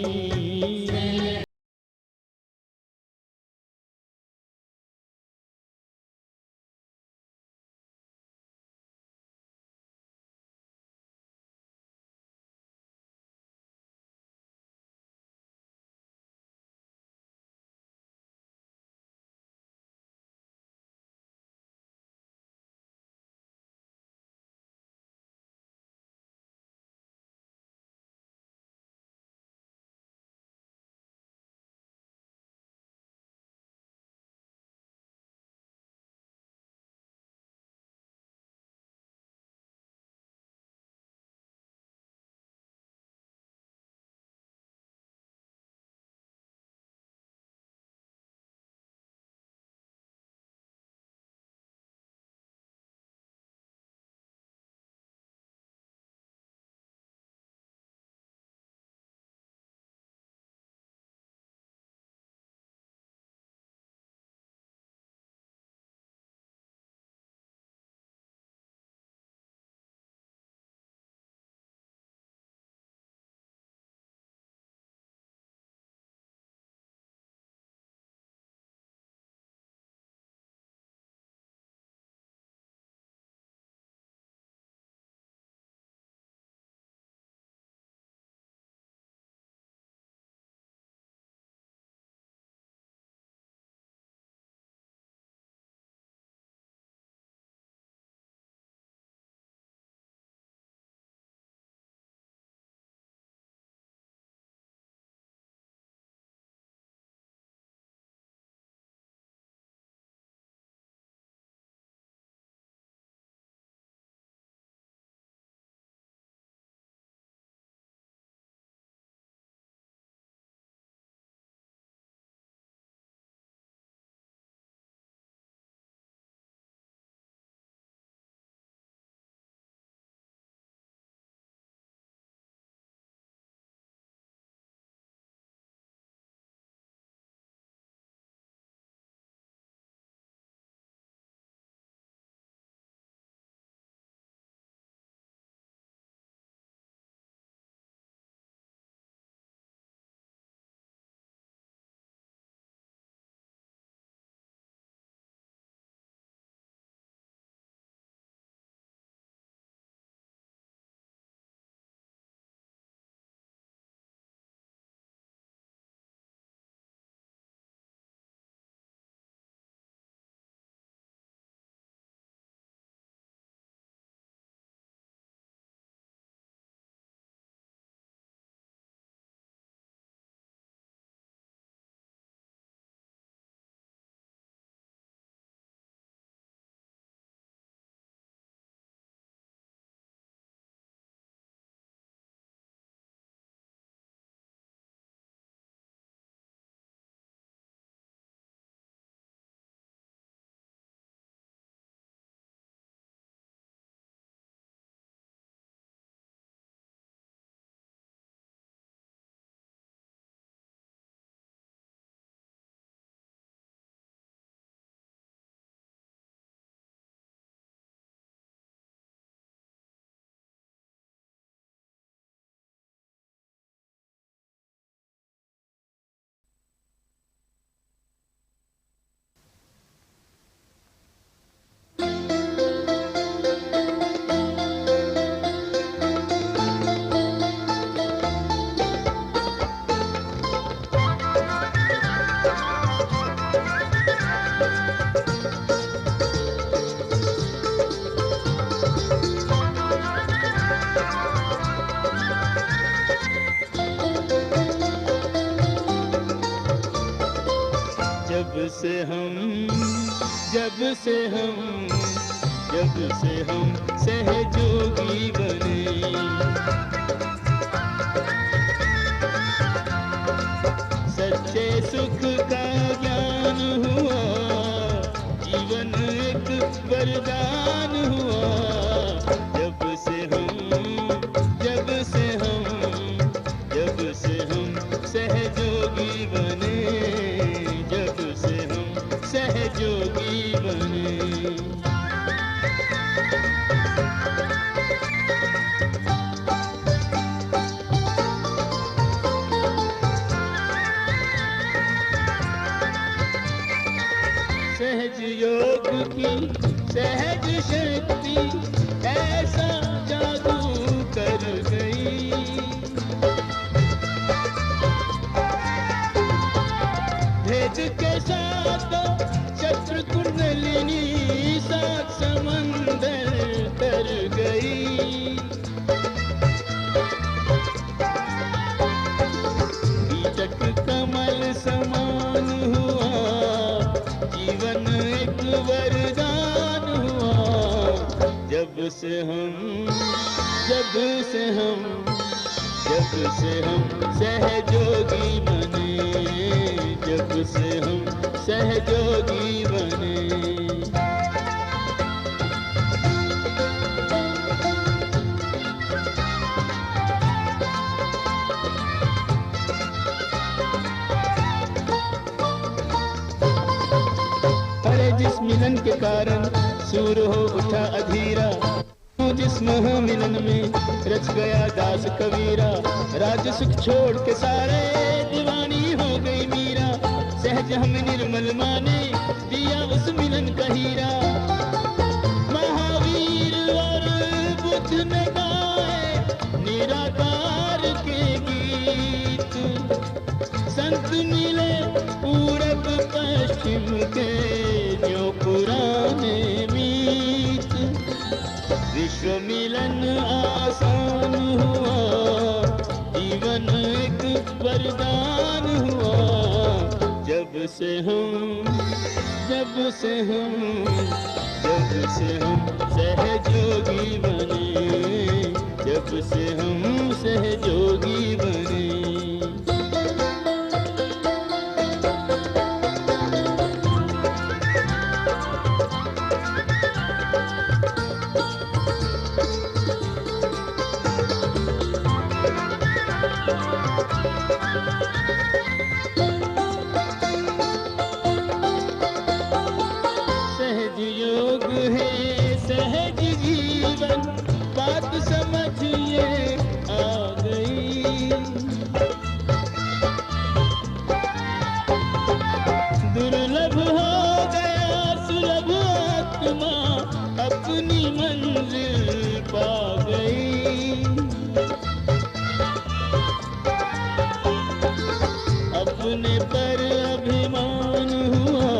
जब से हम सहयोगी बने, सच्चे सुख का ज्ञान हुआ, जीवन एक वरदान हुआ। जब से हम सहयोगी बने, जब से हम सहयोगी बने। सहज योग की सहज शक्ति ऐसा जादू कर गई। भेद के साथ शत्रु कुंडलिनी सात समंदर तर गई। कीचक कमल समान हुआ, जीवन एक वरदान हुआ। जब से हम सहयोगी बने, जब से हम सहयोगी बने। अरे जिस मिलन के कारण सूर हो उठा अधीरा, जिस मिलन में रच गया दास कबीरा। राज सुख छोड़ के सारे दीवानी हो गई मीरा। सहज हम निर्मल माने दिया उस मिलन का हीरा। महावीर और बुद्ध ने गाए निराकार के गीत। संत मिले पूरब पश्चिम के जो पुराने मीत। विश्व मिलन आसान हुआ, जीवन एक वरदान हुआ। जब से हम सहयोगी बने, जब से हम सहयोगी बने। सहज योग है सहज जीवन, बात समझिए आ गई। दुर्लभ हो गया सुलभ आत्मा, अपनी मंजिल पा गई। अपने पर अभिमान हुआ,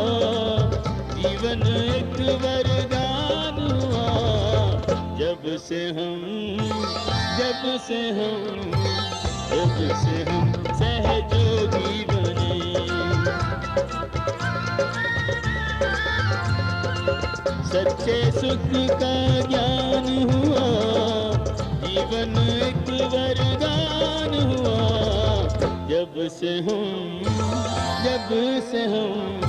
जीवन एक वरदान हुआ। जब से हम सहयोगी बने। सच्चे सुख का ज्ञान हुआ, जीवन एक वरदान हुआ। जब से हम